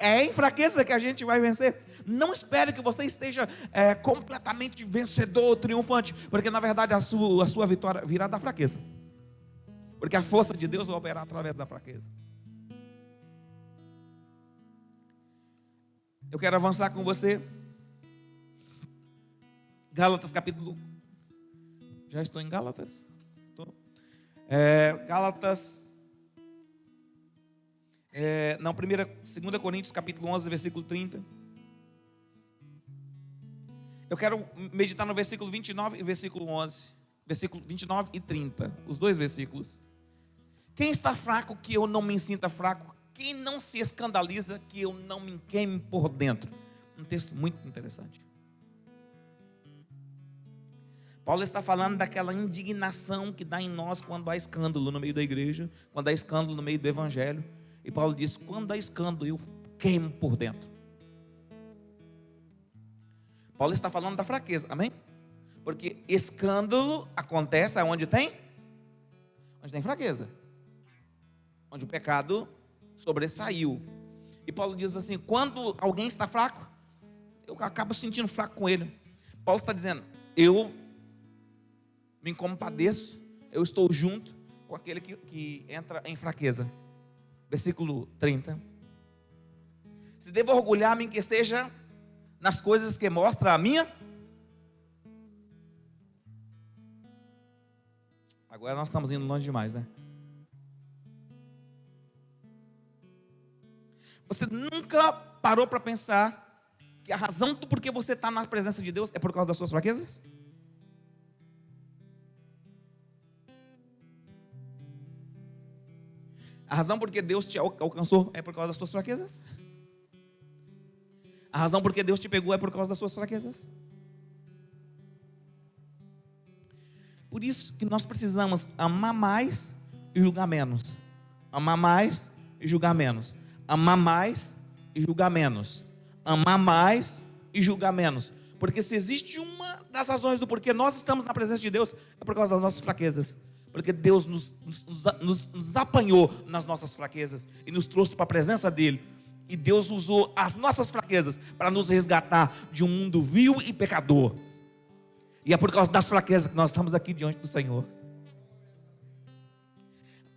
É em fraqueza que a gente vai vencer. Não espere que você esteja completamente vencedor, triunfante, porque na verdade a sua vitória virá da fraqueza. Porque a força de Deus vai operar através da fraqueza. Eu quero avançar com você. Gálatas capítulo... Já estou em Gálatas? Gálatas... Não, 2 Coríntios capítulo 11, versículo 30. Eu quero meditar no versículo 29 e versículo 11. Versículo 29 e 30. Os dois versículos. Quem está fraco que eu não me sinta fraco? Quem não se escandaliza que eu não me queime por dentro? Um texto muito interessante. Paulo está falando daquela indignação que dá em nós quando há escândalo no meio da igreja, quando há escândalo no meio do evangelho. E Paulo diz: quando há escândalo, eu queimo por dentro. Paulo está falando da fraqueza, amém? Porque escândalo acontece onde tem onde tem fraqueza, onde o pecado sobressaiu. E Paulo diz assim: quando alguém está fraco, eu acabo sentindo fraco com ele. Paulo está dizendo: eu me compadeço, eu estou junto com aquele que entra em fraqueza. Versículo 30. Se devo orgulhar-me, que seja nas coisas que mostra a minha. Agora nós estamos indo longe demais, né? Você nunca parou para pensar que a razão do porquê você está na presença de Deus é por causa das suas fraquezas? A razão por que Deus te alcançou é por causa das suas fraquezas? A razão por que Deus te pegou é por causa das suas fraquezas? Por isso que nós precisamos amar mais e julgar menos. Amar mais e julgar menos. Amar mais e julgar menos. Amar mais e julgar menos. Porque se existe uma das razões do porquê nós estamos na presença de Deus, é por causa das nossas fraquezas. Porque Deus nos apanhou nas nossas fraquezas e nos trouxe para a presença dEle. E Deus usou as nossas fraquezas para nos resgatar de um mundo vil e pecador. E é por causa das fraquezas que nós estamos aqui diante do Senhor.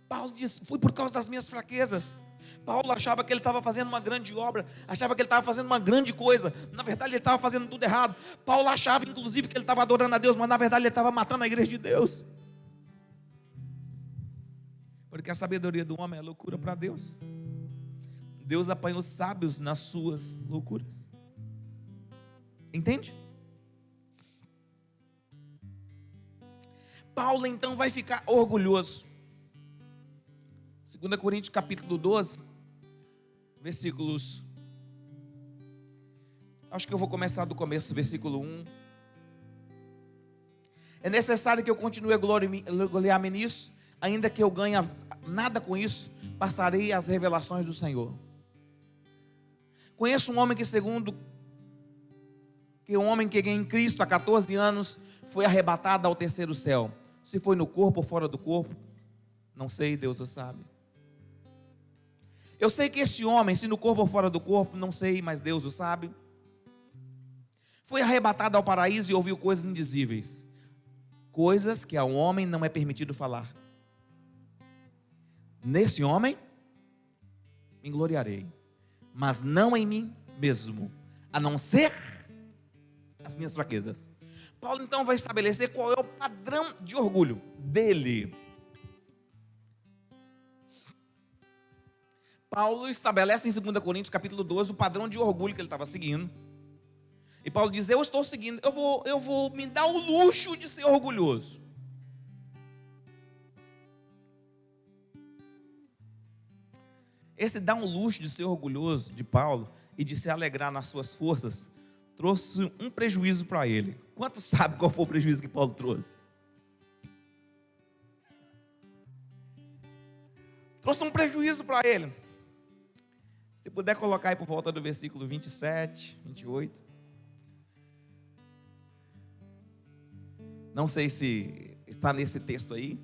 Paulo diz: foi por causa das minhas fraquezas. Paulo achava que ele estava fazendo uma grande obra, achava que ele estava fazendo uma grande coisa. Na verdade ele estava fazendo tudo errado. Paulo achava inclusive que ele estava adorando a Deus, mas na verdade ele estava matando a igreja de Deus. Porque a sabedoria do homem é loucura para Deus. Deus apanha os sábios nas suas loucuras. Entende? Paulo então vai ficar orgulhoso. 2 Coríntios capítulo 12, versículos, acho que eu vou começar do começo, versículo 1. É necessário que eu continue a gloriar-me nisso, ainda que eu ganhe nada com isso, passarei as revelações do Senhor. Conheço um homem que em Cristo há 14 anos foi arrebatado ao terceiro céu. Se foi no corpo ou fora do corpo, não sei, Deus o sabe. Eu sei que esse homem, se no corpo ou fora do corpo, não sei, mas Deus o sabe, foi arrebatado ao paraíso e ouviu coisas indizíveis, coisas que ao homem não é permitido falar. Nesse homem me gloriarei, mas não em mim mesmo, a não ser as minhas fraquezas. Paulo então vai estabelecer qual é o padrão de orgulho dele. Paulo estabelece em 2 Coríntios capítulo 12 o padrão de orgulho que ele estava seguindo. E Paulo diz: eu estou seguindo, eu vou me dar o luxo de ser orgulhoso. Esse dar um luxo de ser orgulhoso de Paulo e de se alegrar nas suas forças trouxe um prejuízo para ele. Quantos sabem qual foi o prejuízo que Paulo trouxe? Trouxe um prejuízo para ele. Se puder colocar aí por volta do versículo 27, 28. Não sei se está nesse texto aí.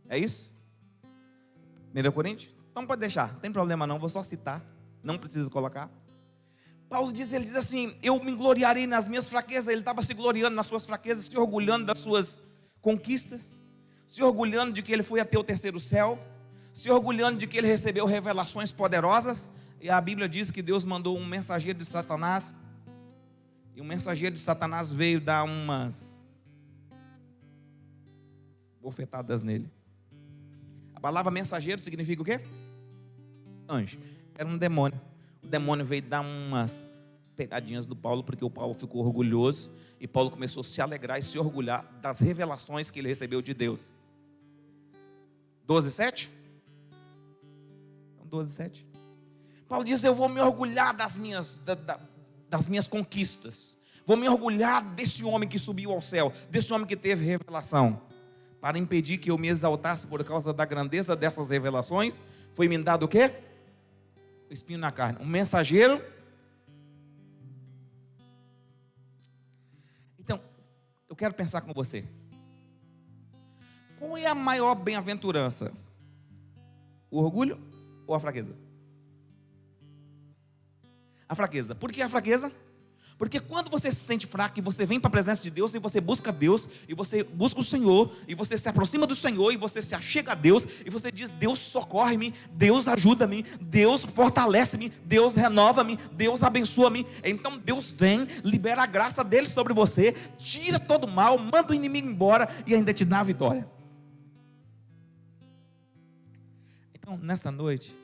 É isso? 1 Coríntios? Então pode deixar, não tem problema não, vou só citar, não preciso colocar. Paulo diz, ele diz assim: eu me gloriarei nas minhas fraquezas. Ele estava se gloriando nas suas fraquezas, se orgulhando das suas conquistas, se orgulhando de que ele foi até o terceiro céu, se orgulhando de que ele recebeu revelações poderosas. E a Bíblia diz que Deus mandou um mensageiro de Satanás, e o mensageiro de Satanás veio dar umas bofetadas nele. A palavra mensageiro significa o quê? Anjo. Era um demônio. O demônio veio dar umas pegadinhas no Paulo, porque o Paulo ficou orgulhoso, e Paulo começou a se alegrar e se orgulhar das revelações que ele recebeu de Deus. 12:7? Então 12:7. Paulo diz: eu vou me orgulhar das minhas conquistas, vou me orgulhar desse homem que subiu ao céu, desse homem que teve revelação. Para impedir que eu me exaltasse por causa da grandeza dessas revelações, foi me dado o quê? O espinho na carne. Um mensageiro. Então, eu quero pensar com você. Qual é a maior bem-aventurança? O orgulho ou a fraqueza? A fraqueza. Por que a fraqueza? Porque quando você se sente fraco e você vem para a presença de Deus, e você busca Deus, e você busca o Senhor, e você se aproxima do Senhor, e você se achega a Deus, e você diz: Deus socorre-me, Deus ajuda-me, Deus fortalece-me, Deus renova-me, Deus abençoa-me. Então Deus vem, libera a graça dele sobre você, tira todo o mal, manda o inimigo embora e ainda te dá a vitória. Então, nesta noite,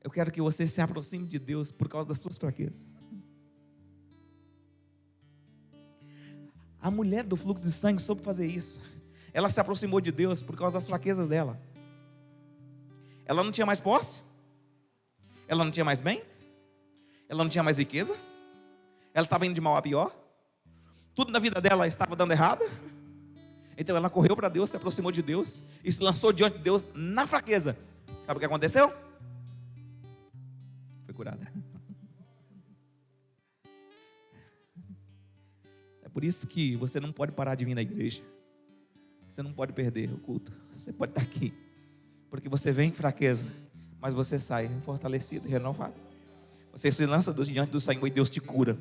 eu quero que você se aproxime de Deus por causa das suas fraquezas. A mulher do fluxo de sangue soube fazer isso. Ela se aproximou de Deus por causa das fraquezas dela. Ela não tinha mais posse, ela não tinha mais bens, ela não tinha mais riqueza, ela estava indo de mal a pior, tudo na vida dela estava dando errado. Então ela correu para Deus, se aproximou de Deus e se lançou diante de Deus na fraqueza. Sabe o que aconteceu? Foi curada. É por isso que você não pode parar de vir na igreja. Você não pode perder o culto. Você pode estar aqui, porque você vem em fraqueza, mas você sai fortalecido, renovado. Você se lança diante do Senhor e Deus te cura.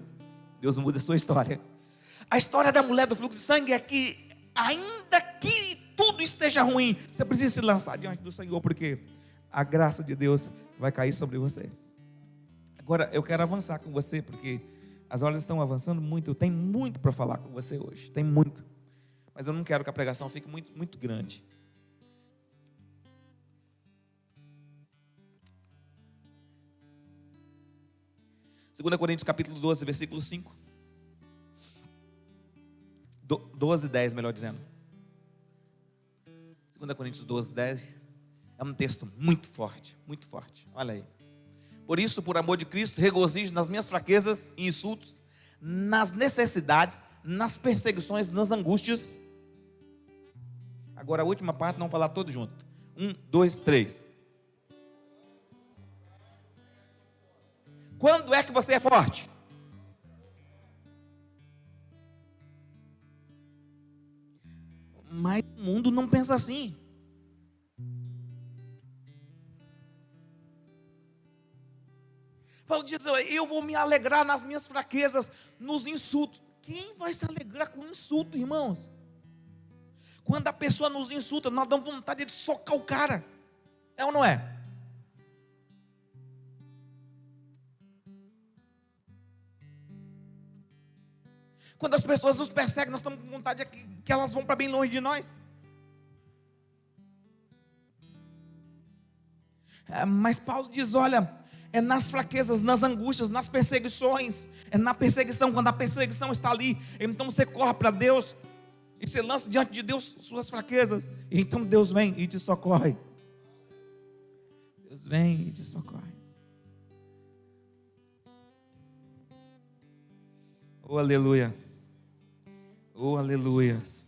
Deus muda a sua história. A história da mulher do fluxo de sangue é que, ainda que tudo esteja ruim, você precisa se lançar diante do Senhor, porque a graça de Deus vai cair sobre você. Agora eu quero avançar com você, porque as horas estão avançando muito. Eu tenho muito para falar com você hoje, tem muito, mas eu não quero que a pregação fique muito grande. Segunda Coríntios capítulo 12, versículo 5. 12, 10, melhor dizendo. 2 Coríntios 12, 10. É um texto muito forte, muito forte. Olha aí. Por isso, por amor de Cristo, regozijo nas minhas fraquezas e insultos, nas necessidades, nas perseguições, nas angústias. Agora a última parte, não falar todo junto. 1, 2, 3. Quando é que você é forte? Mas o mundo não pensa assim. Paulo diz: eu vou me alegrar nas minhas fraquezas, nos insultos. Quem vai se alegrar com insulto, irmãos? Quando a pessoa nos insulta, nós damos vontade de socar o cara. É ou não é? Quando as pessoas nos perseguem, nós estamos com vontade de que elas vão para bem longe de nós. Mas Paulo diz: olha, é nas fraquezas, nas angústias, nas perseguições. É na perseguição, quando a perseguição está ali, então você corre para Deus e você lança diante de Deus suas fraquezas. E então Deus vem e te socorre. Deus vem e te socorre. Oh, aleluia. Oh, aleluias.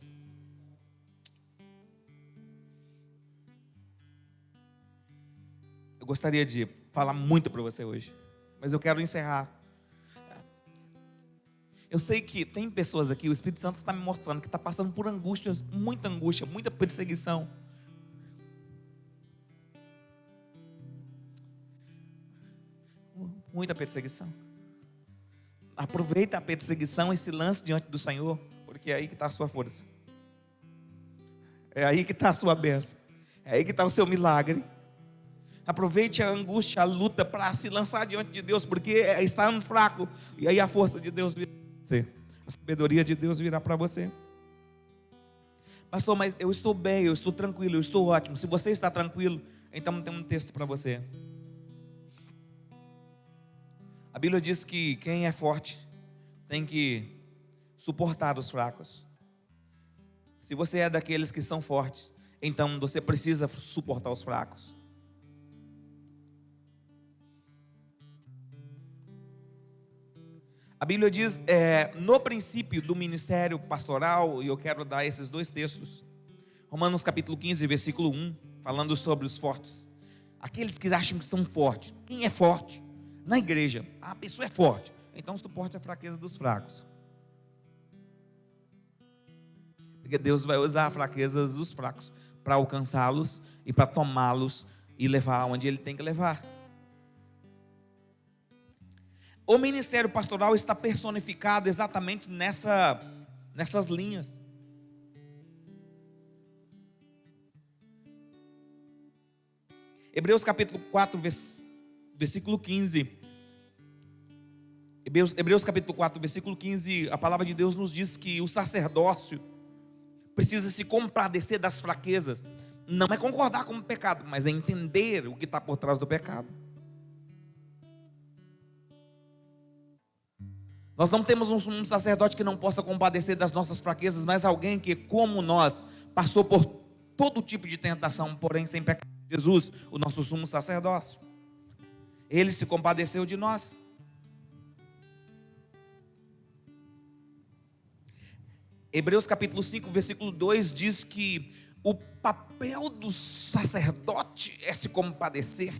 Eu gostaria de falar muito para você hoje, mas eu quero encerrar. Eu sei que tem pessoas aqui, o Espírito Santo está me mostrando que está passando por angústia, muita perseguição. Muita perseguição. Aproveita a perseguição e se lance diante do Senhor, porque é aí que está a sua força. É aí que está a sua bênção. É aí que está o seu milagre. Aproveite a angústia, a luta para se lançar diante de Deus, porque está no fraco. E aí a força de Deus virá para você. A sabedoria de Deus virá para você. Pastor, mas eu estou bem, eu estou tranquilo, eu estou ótimo. Se você está tranquilo, então tem um texto para você. A Bíblia diz que quem é forte tem que suportar os fracos. Se você é daqueles que são fortes, então você precisa suportar os fracos. A Bíblia diz, no princípio do ministério pastoral, e eu quero dar esses dois textos. Romanos capítulo 15, versículo 1, falando sobre os fortes. Aqueles que acham que são fortes. Quem é forte? Na igreja, a pessoa é forte, então suporte a fraqueza dos fracos. Porque Deus vai usar a fraqueza dos fracos para alcançá-los e para tomá-los e levar onde Ele tem que levar. O ministério pastoral está personificado exatamente nessas linhas. Hebreus capítulo 4, versículo 15. Hebreus capítulo 4, versículo 15, a palavra de Deus nos diz que o sacerdócio precisa se compadecer das fraquezas. Não é concordar com o pecado, mas é entender o que está por trás do pecado. Nós não temos um sacerdote que não possa compadecer das nossas fraquezas, mas alguém que, como nós, passou por todo tipo de tentação, porém sem pecado. Jesus, o nosso sumo sacerdócio, Ele se compadeceu de nós. Hebreus capítulo 5, versículo 2 diz que o papel do sacerdote é se compadecer.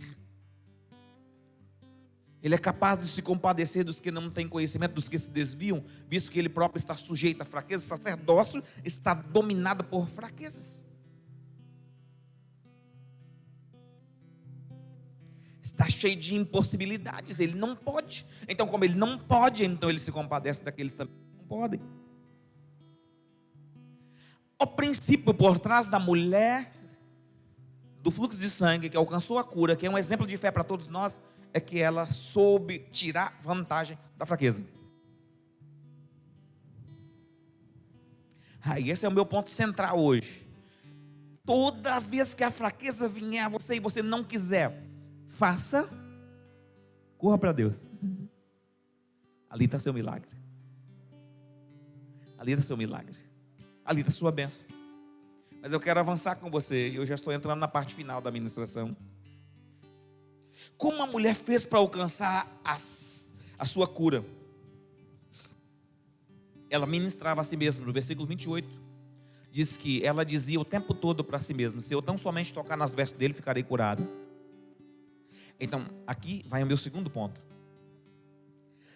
Ele é capaz de se compadecer dos que não têm conhecimento, dos que se desviam, visto que ele próprio está sujeito a fraquezas. O sacerdócio está dominado por fraquezas. Está cheio de impossibilidades, ele não pode. Então, como ele não pode, então ele se compadece daqueles que também não podem. O princípio por trás da mulher do fluxo de sangue que alcançou a cura, que é um exemplo de fé para todos nós, é que ela soube tirar vantagem da fraqueza. E esse é o meu ponto central hoje. Toda vez que a fraqueza vier a você e você não quiser, faça, corra para Deus. Ali está seu milagre. Ali está seu milagre. Ali está sua bênção. Mas eu quero avançar com você. Eu já estou entrando na parte final da ministração. Como a mulher fez para alcançar a sua cura? Ela ministrava a si mesma. No versículo 28 diz que ela dizia o tempo todo para si mesma: se eu tão somente tocar nas vestes dele, ficarei curada. Então, aqui vai o meu segundo ponto.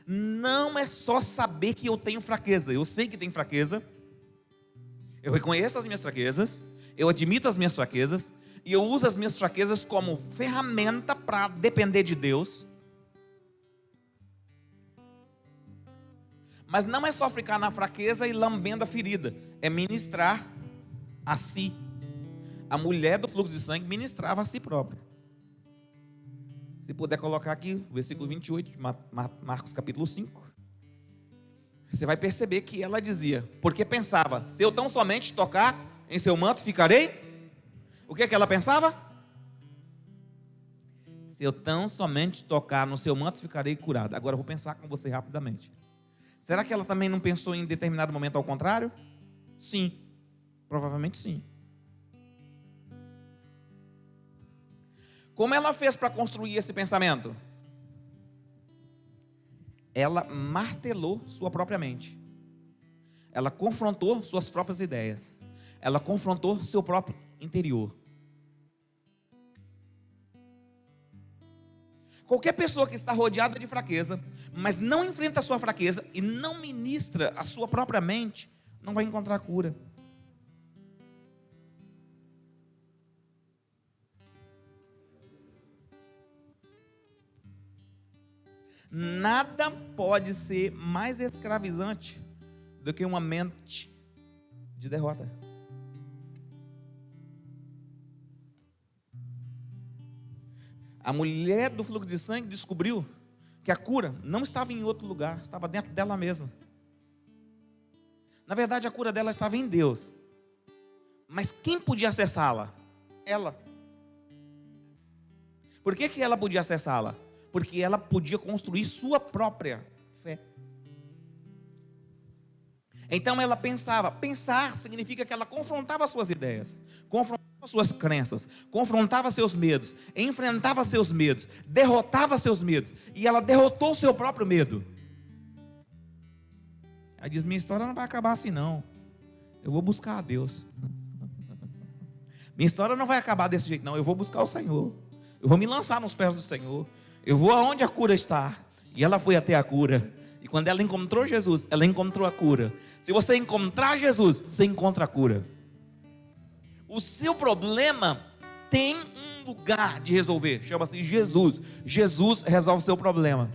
Não é só saber que eu tenho fraqueza. Eu sei que tenho fraqueza. Eu reconheço as minhas fraquezas. Eu admito as minhas fraquezas. E eu uso as minhas fraquezas como ferramenta para depender de Deus. Mas não é só ficar na fraqueza e lambendo a ferida. É ministrar a si. A mulher do fluxo de sangue ministrava a si própria. Se puder colocar aqui o versículo 28 de Marcos capítulo 5. Você vai perceber que ela dizia, porque pensava: se eu tão somente tocar em seu manto, ficarei. O que ela pensava? Se eu tão somente tocar no seu manto, ficarei curado. Agora eu vou pensar com você rapidamente. Será que ela também não pensou em determinado momento ao contrário? Sim, provavelmente sim. Como ela fez para construir esse pensamento? Ela martelou sua própria mente. Ela confrontou suas próprias ideias. Ela confrontou seu próprio interior. Qualquer pessoa que está rodeada de fraqueza, mas não enfrenta a sua fraqueza e não ministra a sua própria mente, não vai encontrar cura. Nada pode ser mais escravizante do que uma mente de derrota. A mulher do fluxo de sangue descobriu que a cura não estava em outro lugar, estava dentro dela mesma. Na verdade, a cura dela estava em Deus. Mas quem podia acessá-la? Ela. Por que ela podia acessá-la? Porque ela podia construir sua própria fé. Então ela pensava. Pensar significa que ela confrontava suas ideias, confrontava suas crenças, confrontava seus medos, enfrentava seus medos, derrotava seus medos. E ela derrotou o seu próprio medo. Ela diz: minha história não vai acabar assim não. Eu vou buscar a Deus. Minha história não vai acabar desse jeito não. Eu vou buscar o Senhor. Eu vou me lançar nos pés do Senhor. Eu vou aonde a cura está. E ela foi até a cura. E quando ela encontrou Jesus, ela encontrou a cura. Se você encontrar Jesus, você encontra a cura. O seu problema tem um lugar de resolver. Chama-se Jesus. Jesus resolve o seu problema.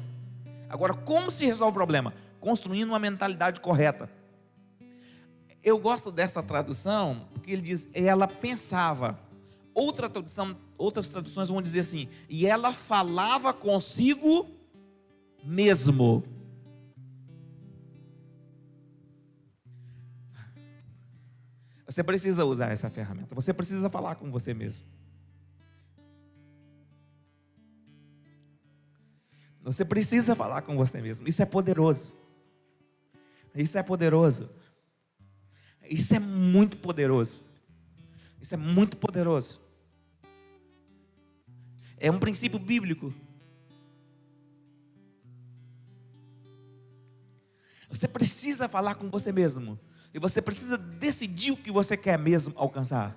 Agora, como se resolve o problema? Construindo uma mentalidade correta. Eu gosto dessa tradução, porque ele diz, ela pensava. Outras traduções vão dizer assim, e ela falava consigo mesmo. Você precisa usar essa ferramenta. Você precisa falar com você mesmo. Você precisa falar com você mesmo. Isso é poderoso. Isso é poderoso. Isso é muito poderoso. Isso é muito poderoso. É um princípio bíblico. Você precisa falar com você mesmo. E você precisa decidir o que você quer mesmo alcançar.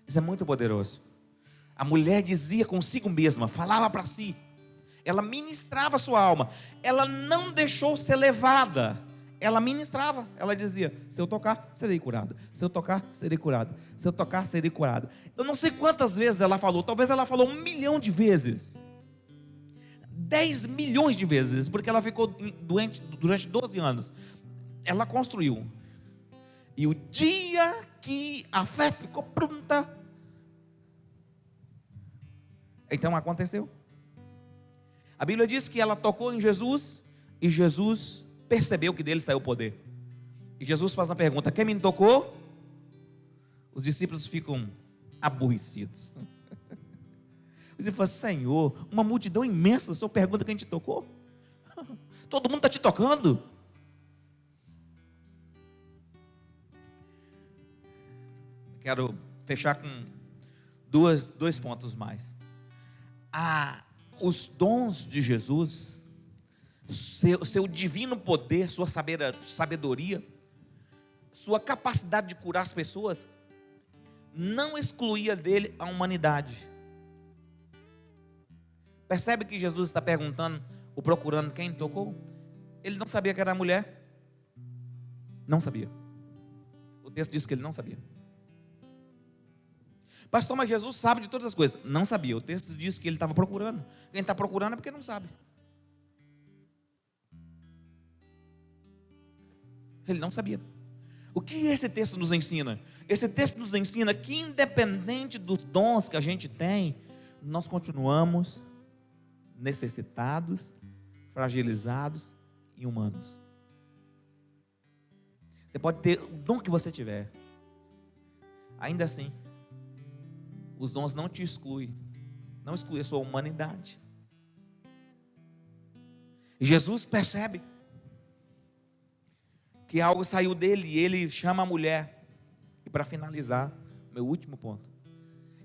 Isso é muito poderoso. A mulher dizia consigo mesma, falava para si. Ela ministrava a sua alma. Ela não deixou ser levada. Ela ministrava. Ela dizia, se eu tocar, serei curada. Se eu tocar, serei curada. Se eu tocar, serei curada. Eu não sei quantas vezes ela falou. Talvez ela falou 1 milhão de vezes. 10 milhões de vezes. Porque ela ficou doente durante 12 anos. Ela construiu. E o dia que a fé ficou pronta, então aconteceu. A Bíblia diz que ela tocou em Jesus e Jesus percebeu que dele saiu o poder. E Jesus faz uma pergunta: quem me tocou? Os discípulos ficam aborrecidos. Os discípulos falam: Senhor, uma multidão imensa, o Senhor pergunta quem te tocou? Todo mundo está te tocando. Quero fechar com dois pontos mais. Os dons de Jesus, seu divino poder, sua sabedoria, sua capacidade de curar as pessoas, não excluía dele a humanidade. Percebe que Jesus está perguntando ou procurando quem tocou? Ele não sabia que era a mulher. Não sabia. O texto diz que ele não sabia. Pastor, mas Jesus sabe de todas as coisas. Não sabia. O texto diz que ele estava procurando. Quem está procurando é porque não sabe. Ele não sabia. O que esse texto nos ensina? Esse texto nos ensina que, independente dos dons que a gente tem, nós continuamos necessitados, fragilizados e humanos. Você pode ter o dom que você tiver. Ainda assim, os dons não te excluem. Não exclui a sua humanidade. E Jesus percebe que algo saiu dele e ele chama a mulher. E para finalizar, meu último ponto,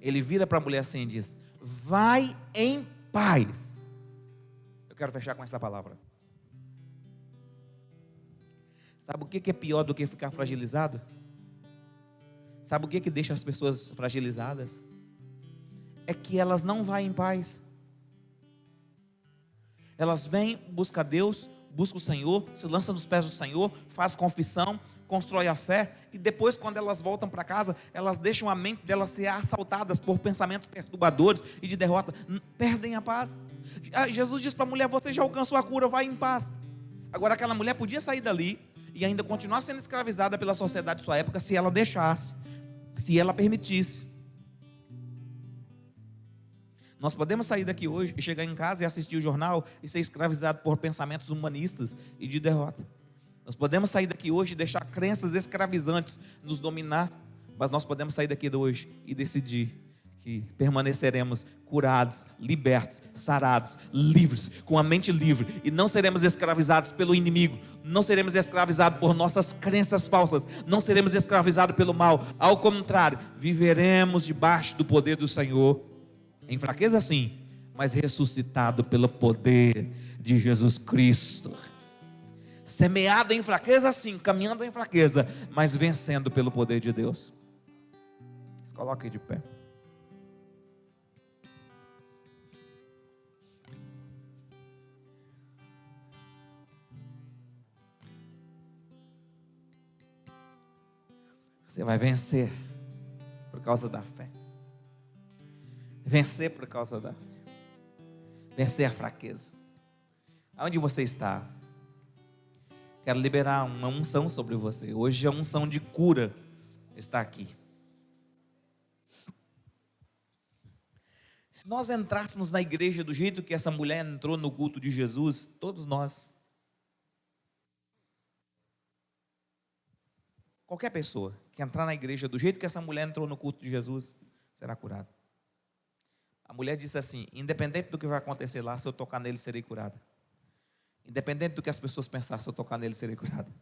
ele vira para a mulher assim e diz: vai em paz. Eu quero fechar com essa palavra. Sabe o que é pior do que ficar fragilizado? Sabe o que deixa as pessoas fragilizadas? É que elas não vão em paz. Elas vêm, buscam Deus, buscam o Senhor, se lançam nos pés do Senhor, faz confissão, constrói a fé, e depois, quando elas voltam para casa, elas deixam a mente delas ser assaltadas por pensamentos perturbadores e de derrota, perdem a paz. Jesus diz para a mulher: você já alcançou a cura, vai em paz. Agora, aquela mulher podia sair dali e ainda continuar sendo escravizada pela sociedade de sua época, se ela deixasse, se ela permitisse. Nós podemos sair daqui hoje e chegar em casa e assistir o jornal e ser escravizado por pensamentos humanistas e de derrota. Nós podemos sair daqui hoje e deixar crenças escravizantes nos dominar, mas nós podemos sair daqui hoje e decidir que permaneceremos curados, libertos, sarados, livres, com a mente livre, e não seremos escravizados pelo inimigo, não seremos escravizados por nossas crenças falsas, não seremos escravizados pelo mal. Ao contrário, viveremos debaixo do poder do Senhor, em fraqueza sim, mas ressuscitado pelo poder de Jesus Cristo. Semeado em fraqueza sim, caminhando em fraqueza, mas vencendo pelo poder de Deus. Se coloque de pé. Você vai vencer por causa da fé. Vencer por causa da fé. Vencer a fraqueza. Aonde você está? Quero liberar uma unção sobre você. Hoje a unção de cura está aqui. Se nós entrássemos na igreja do jeito que essa mulher entrou no culto de Jesus, todos nós, qualquer pessoa que entrar na igreja do jeito que essa mulher entrou no culto de Jesus, será curado. A mulher disse assim: independente do que vai acontecer lá, se eu tocar nele, serei curada. Independente do que as pessoas pensarem, se eu tocar nele, serei curado.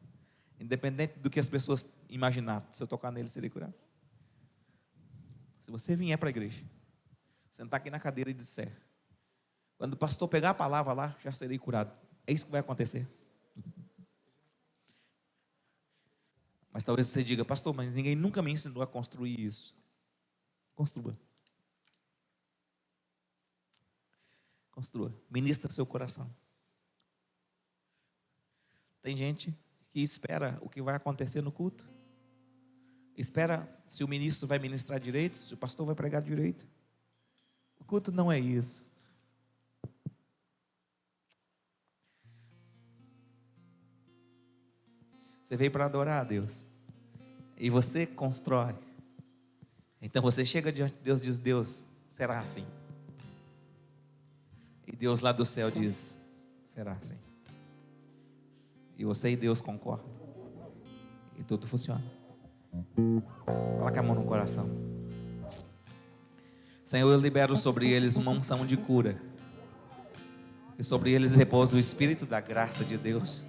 Independente do que as pessoas imaginarem, se eu tocar nele, serei curado. Se você vier para a igreja, sentar aqui na cadeira e disser: quando o pastor pegar a palavra lá, já serei curado. É isso que vai acontecer. Mas talvez você diga: pastor, mas ninguém nunca me ensinou a construir isso. Construa. Construa. Ministra seu coração. Tem gente que espera o que vai acontecer no culto. Espera se o ministro vai ministrar direito, se o pastor vai pregar direito. O culto não é isso. Você veio para adorar a Deus. E você constrói. Então você chega diante de Deus e diz: Deus, será assim. E Deus lá do céu diz: será assim. E você e Deus concordam. E tudo funciona. Coloca a mão no coração. Senhor, eu libero sobre eles uma unção de cura. E sobre eles repousa o Espírito da graça de Deus.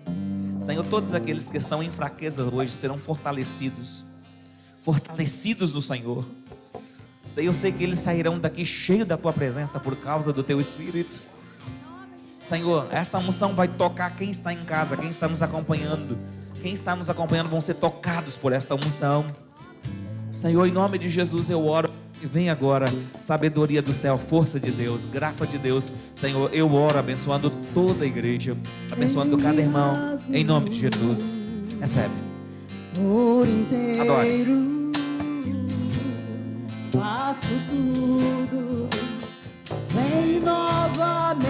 Senhor, todos aqueles que estão em fraqueza hoje serão fortalecidos. Fortalecidos no Senhor. Senhor, eu sei que eles sairão daqui cheios da Tua presença por causa do Teu Espírito. Senhor, esta unção vai tocar quem está em casa, quem está nos acompanhando. Quem está nos acompanhando vão ser tocados por esta unção. Senhor, em nome de Jesus eu oro. E vem agora sabedoria do céu, força de Deus, graça de Deus. Senhor, eu oro abençoando toda a igreja, abençoando cada irmão, em nome de Jesus. Recebe. Adore. Faço tudo, vem novamente.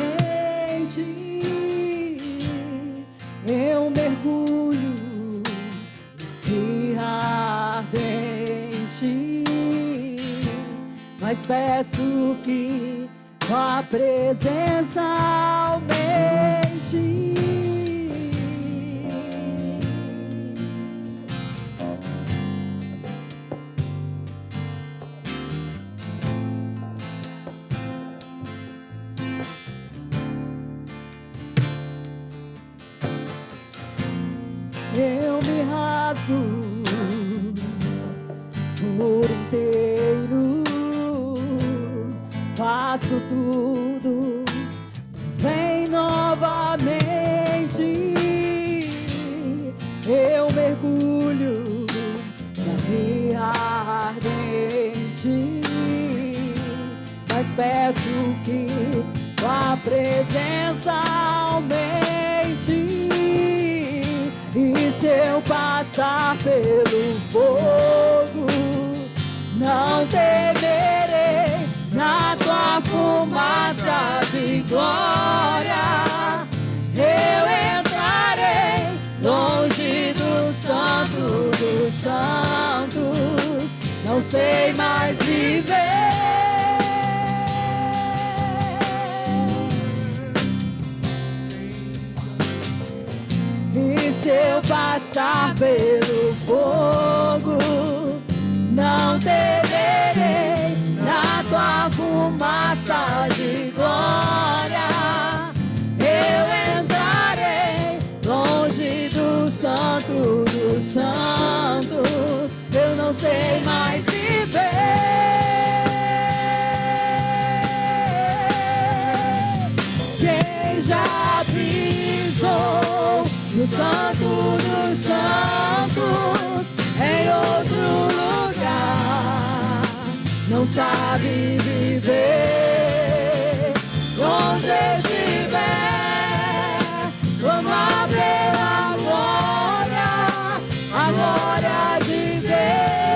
Eu mergulho de ardente. Mas peço que tua presença aumente. Eu me rasgo por inteiro. Faço tudo, mas vem novamente. Eu mergulho na via ardente, mas peço que tua presença aumente. E se eu passar pelo fogo, não temerei. Na tua fumaça de glória, eu entrarei longe do santo dos santos. Não sei mais viver. E se eu passar pelo fogo, não temerei. Na tua fumaça de glória, eu entrarei longe do santo dos santos. Eu não sei mais viver. Quem já pisou no santo dos santos em outro lugar não sabe viver. Onde estiver, vamos lá pela glória, a glória de Deus.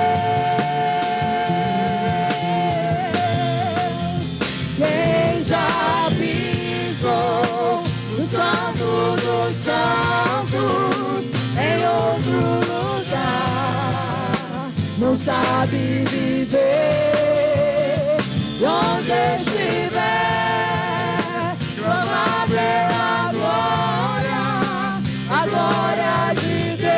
sabe viver. E onde estiver, clama pela glória, a glória de Deus.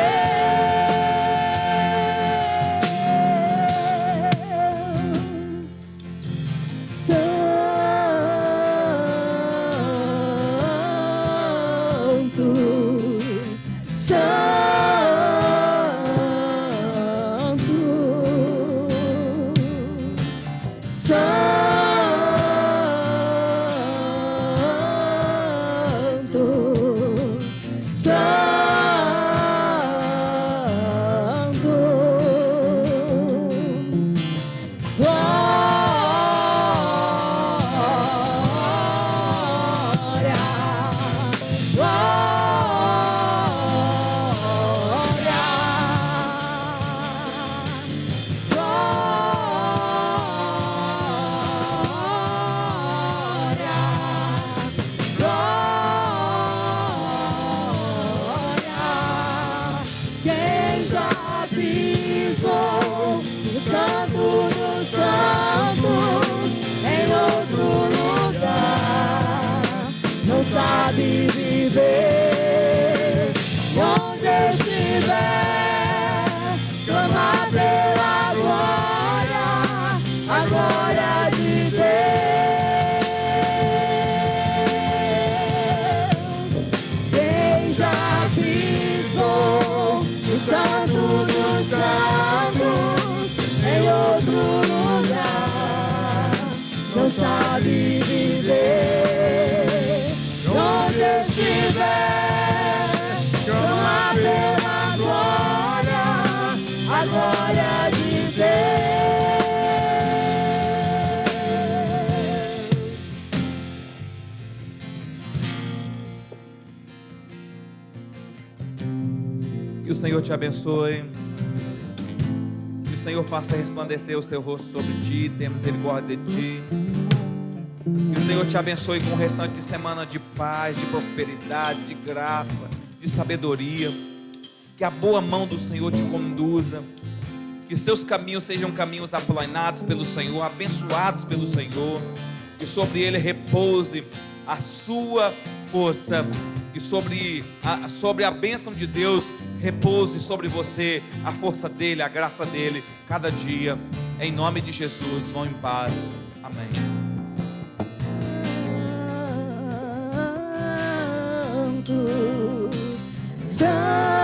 Sabe viver. Onde estiver, clama pela glória, a glória de Deus. Quem já pisou no santo dos santos, em outro lugar, não sabe viver. Onde estiver, clama pela glória, a glória de Deus. Que o Senhor te abençoe. Que o Senhor faça resplandecer o seu rosto sobre ti, tenha misericórdia de ti. Que o Senhor te abençoe com o restante de semana de paz, de prosperidade, de graça, de sabedoria. Que a boa mão do Senhor te conduza. Que seus caminhos sejam caminhos aplanados pelo Senhor, abençoados pelo Senhor. Que sobre ele repouse a sua força. Que sobre a bênção de Deus repouse sobre você a força dele, a graça dele, cada dia. Em nome de Jesus, vão em paz. Amém. Santo.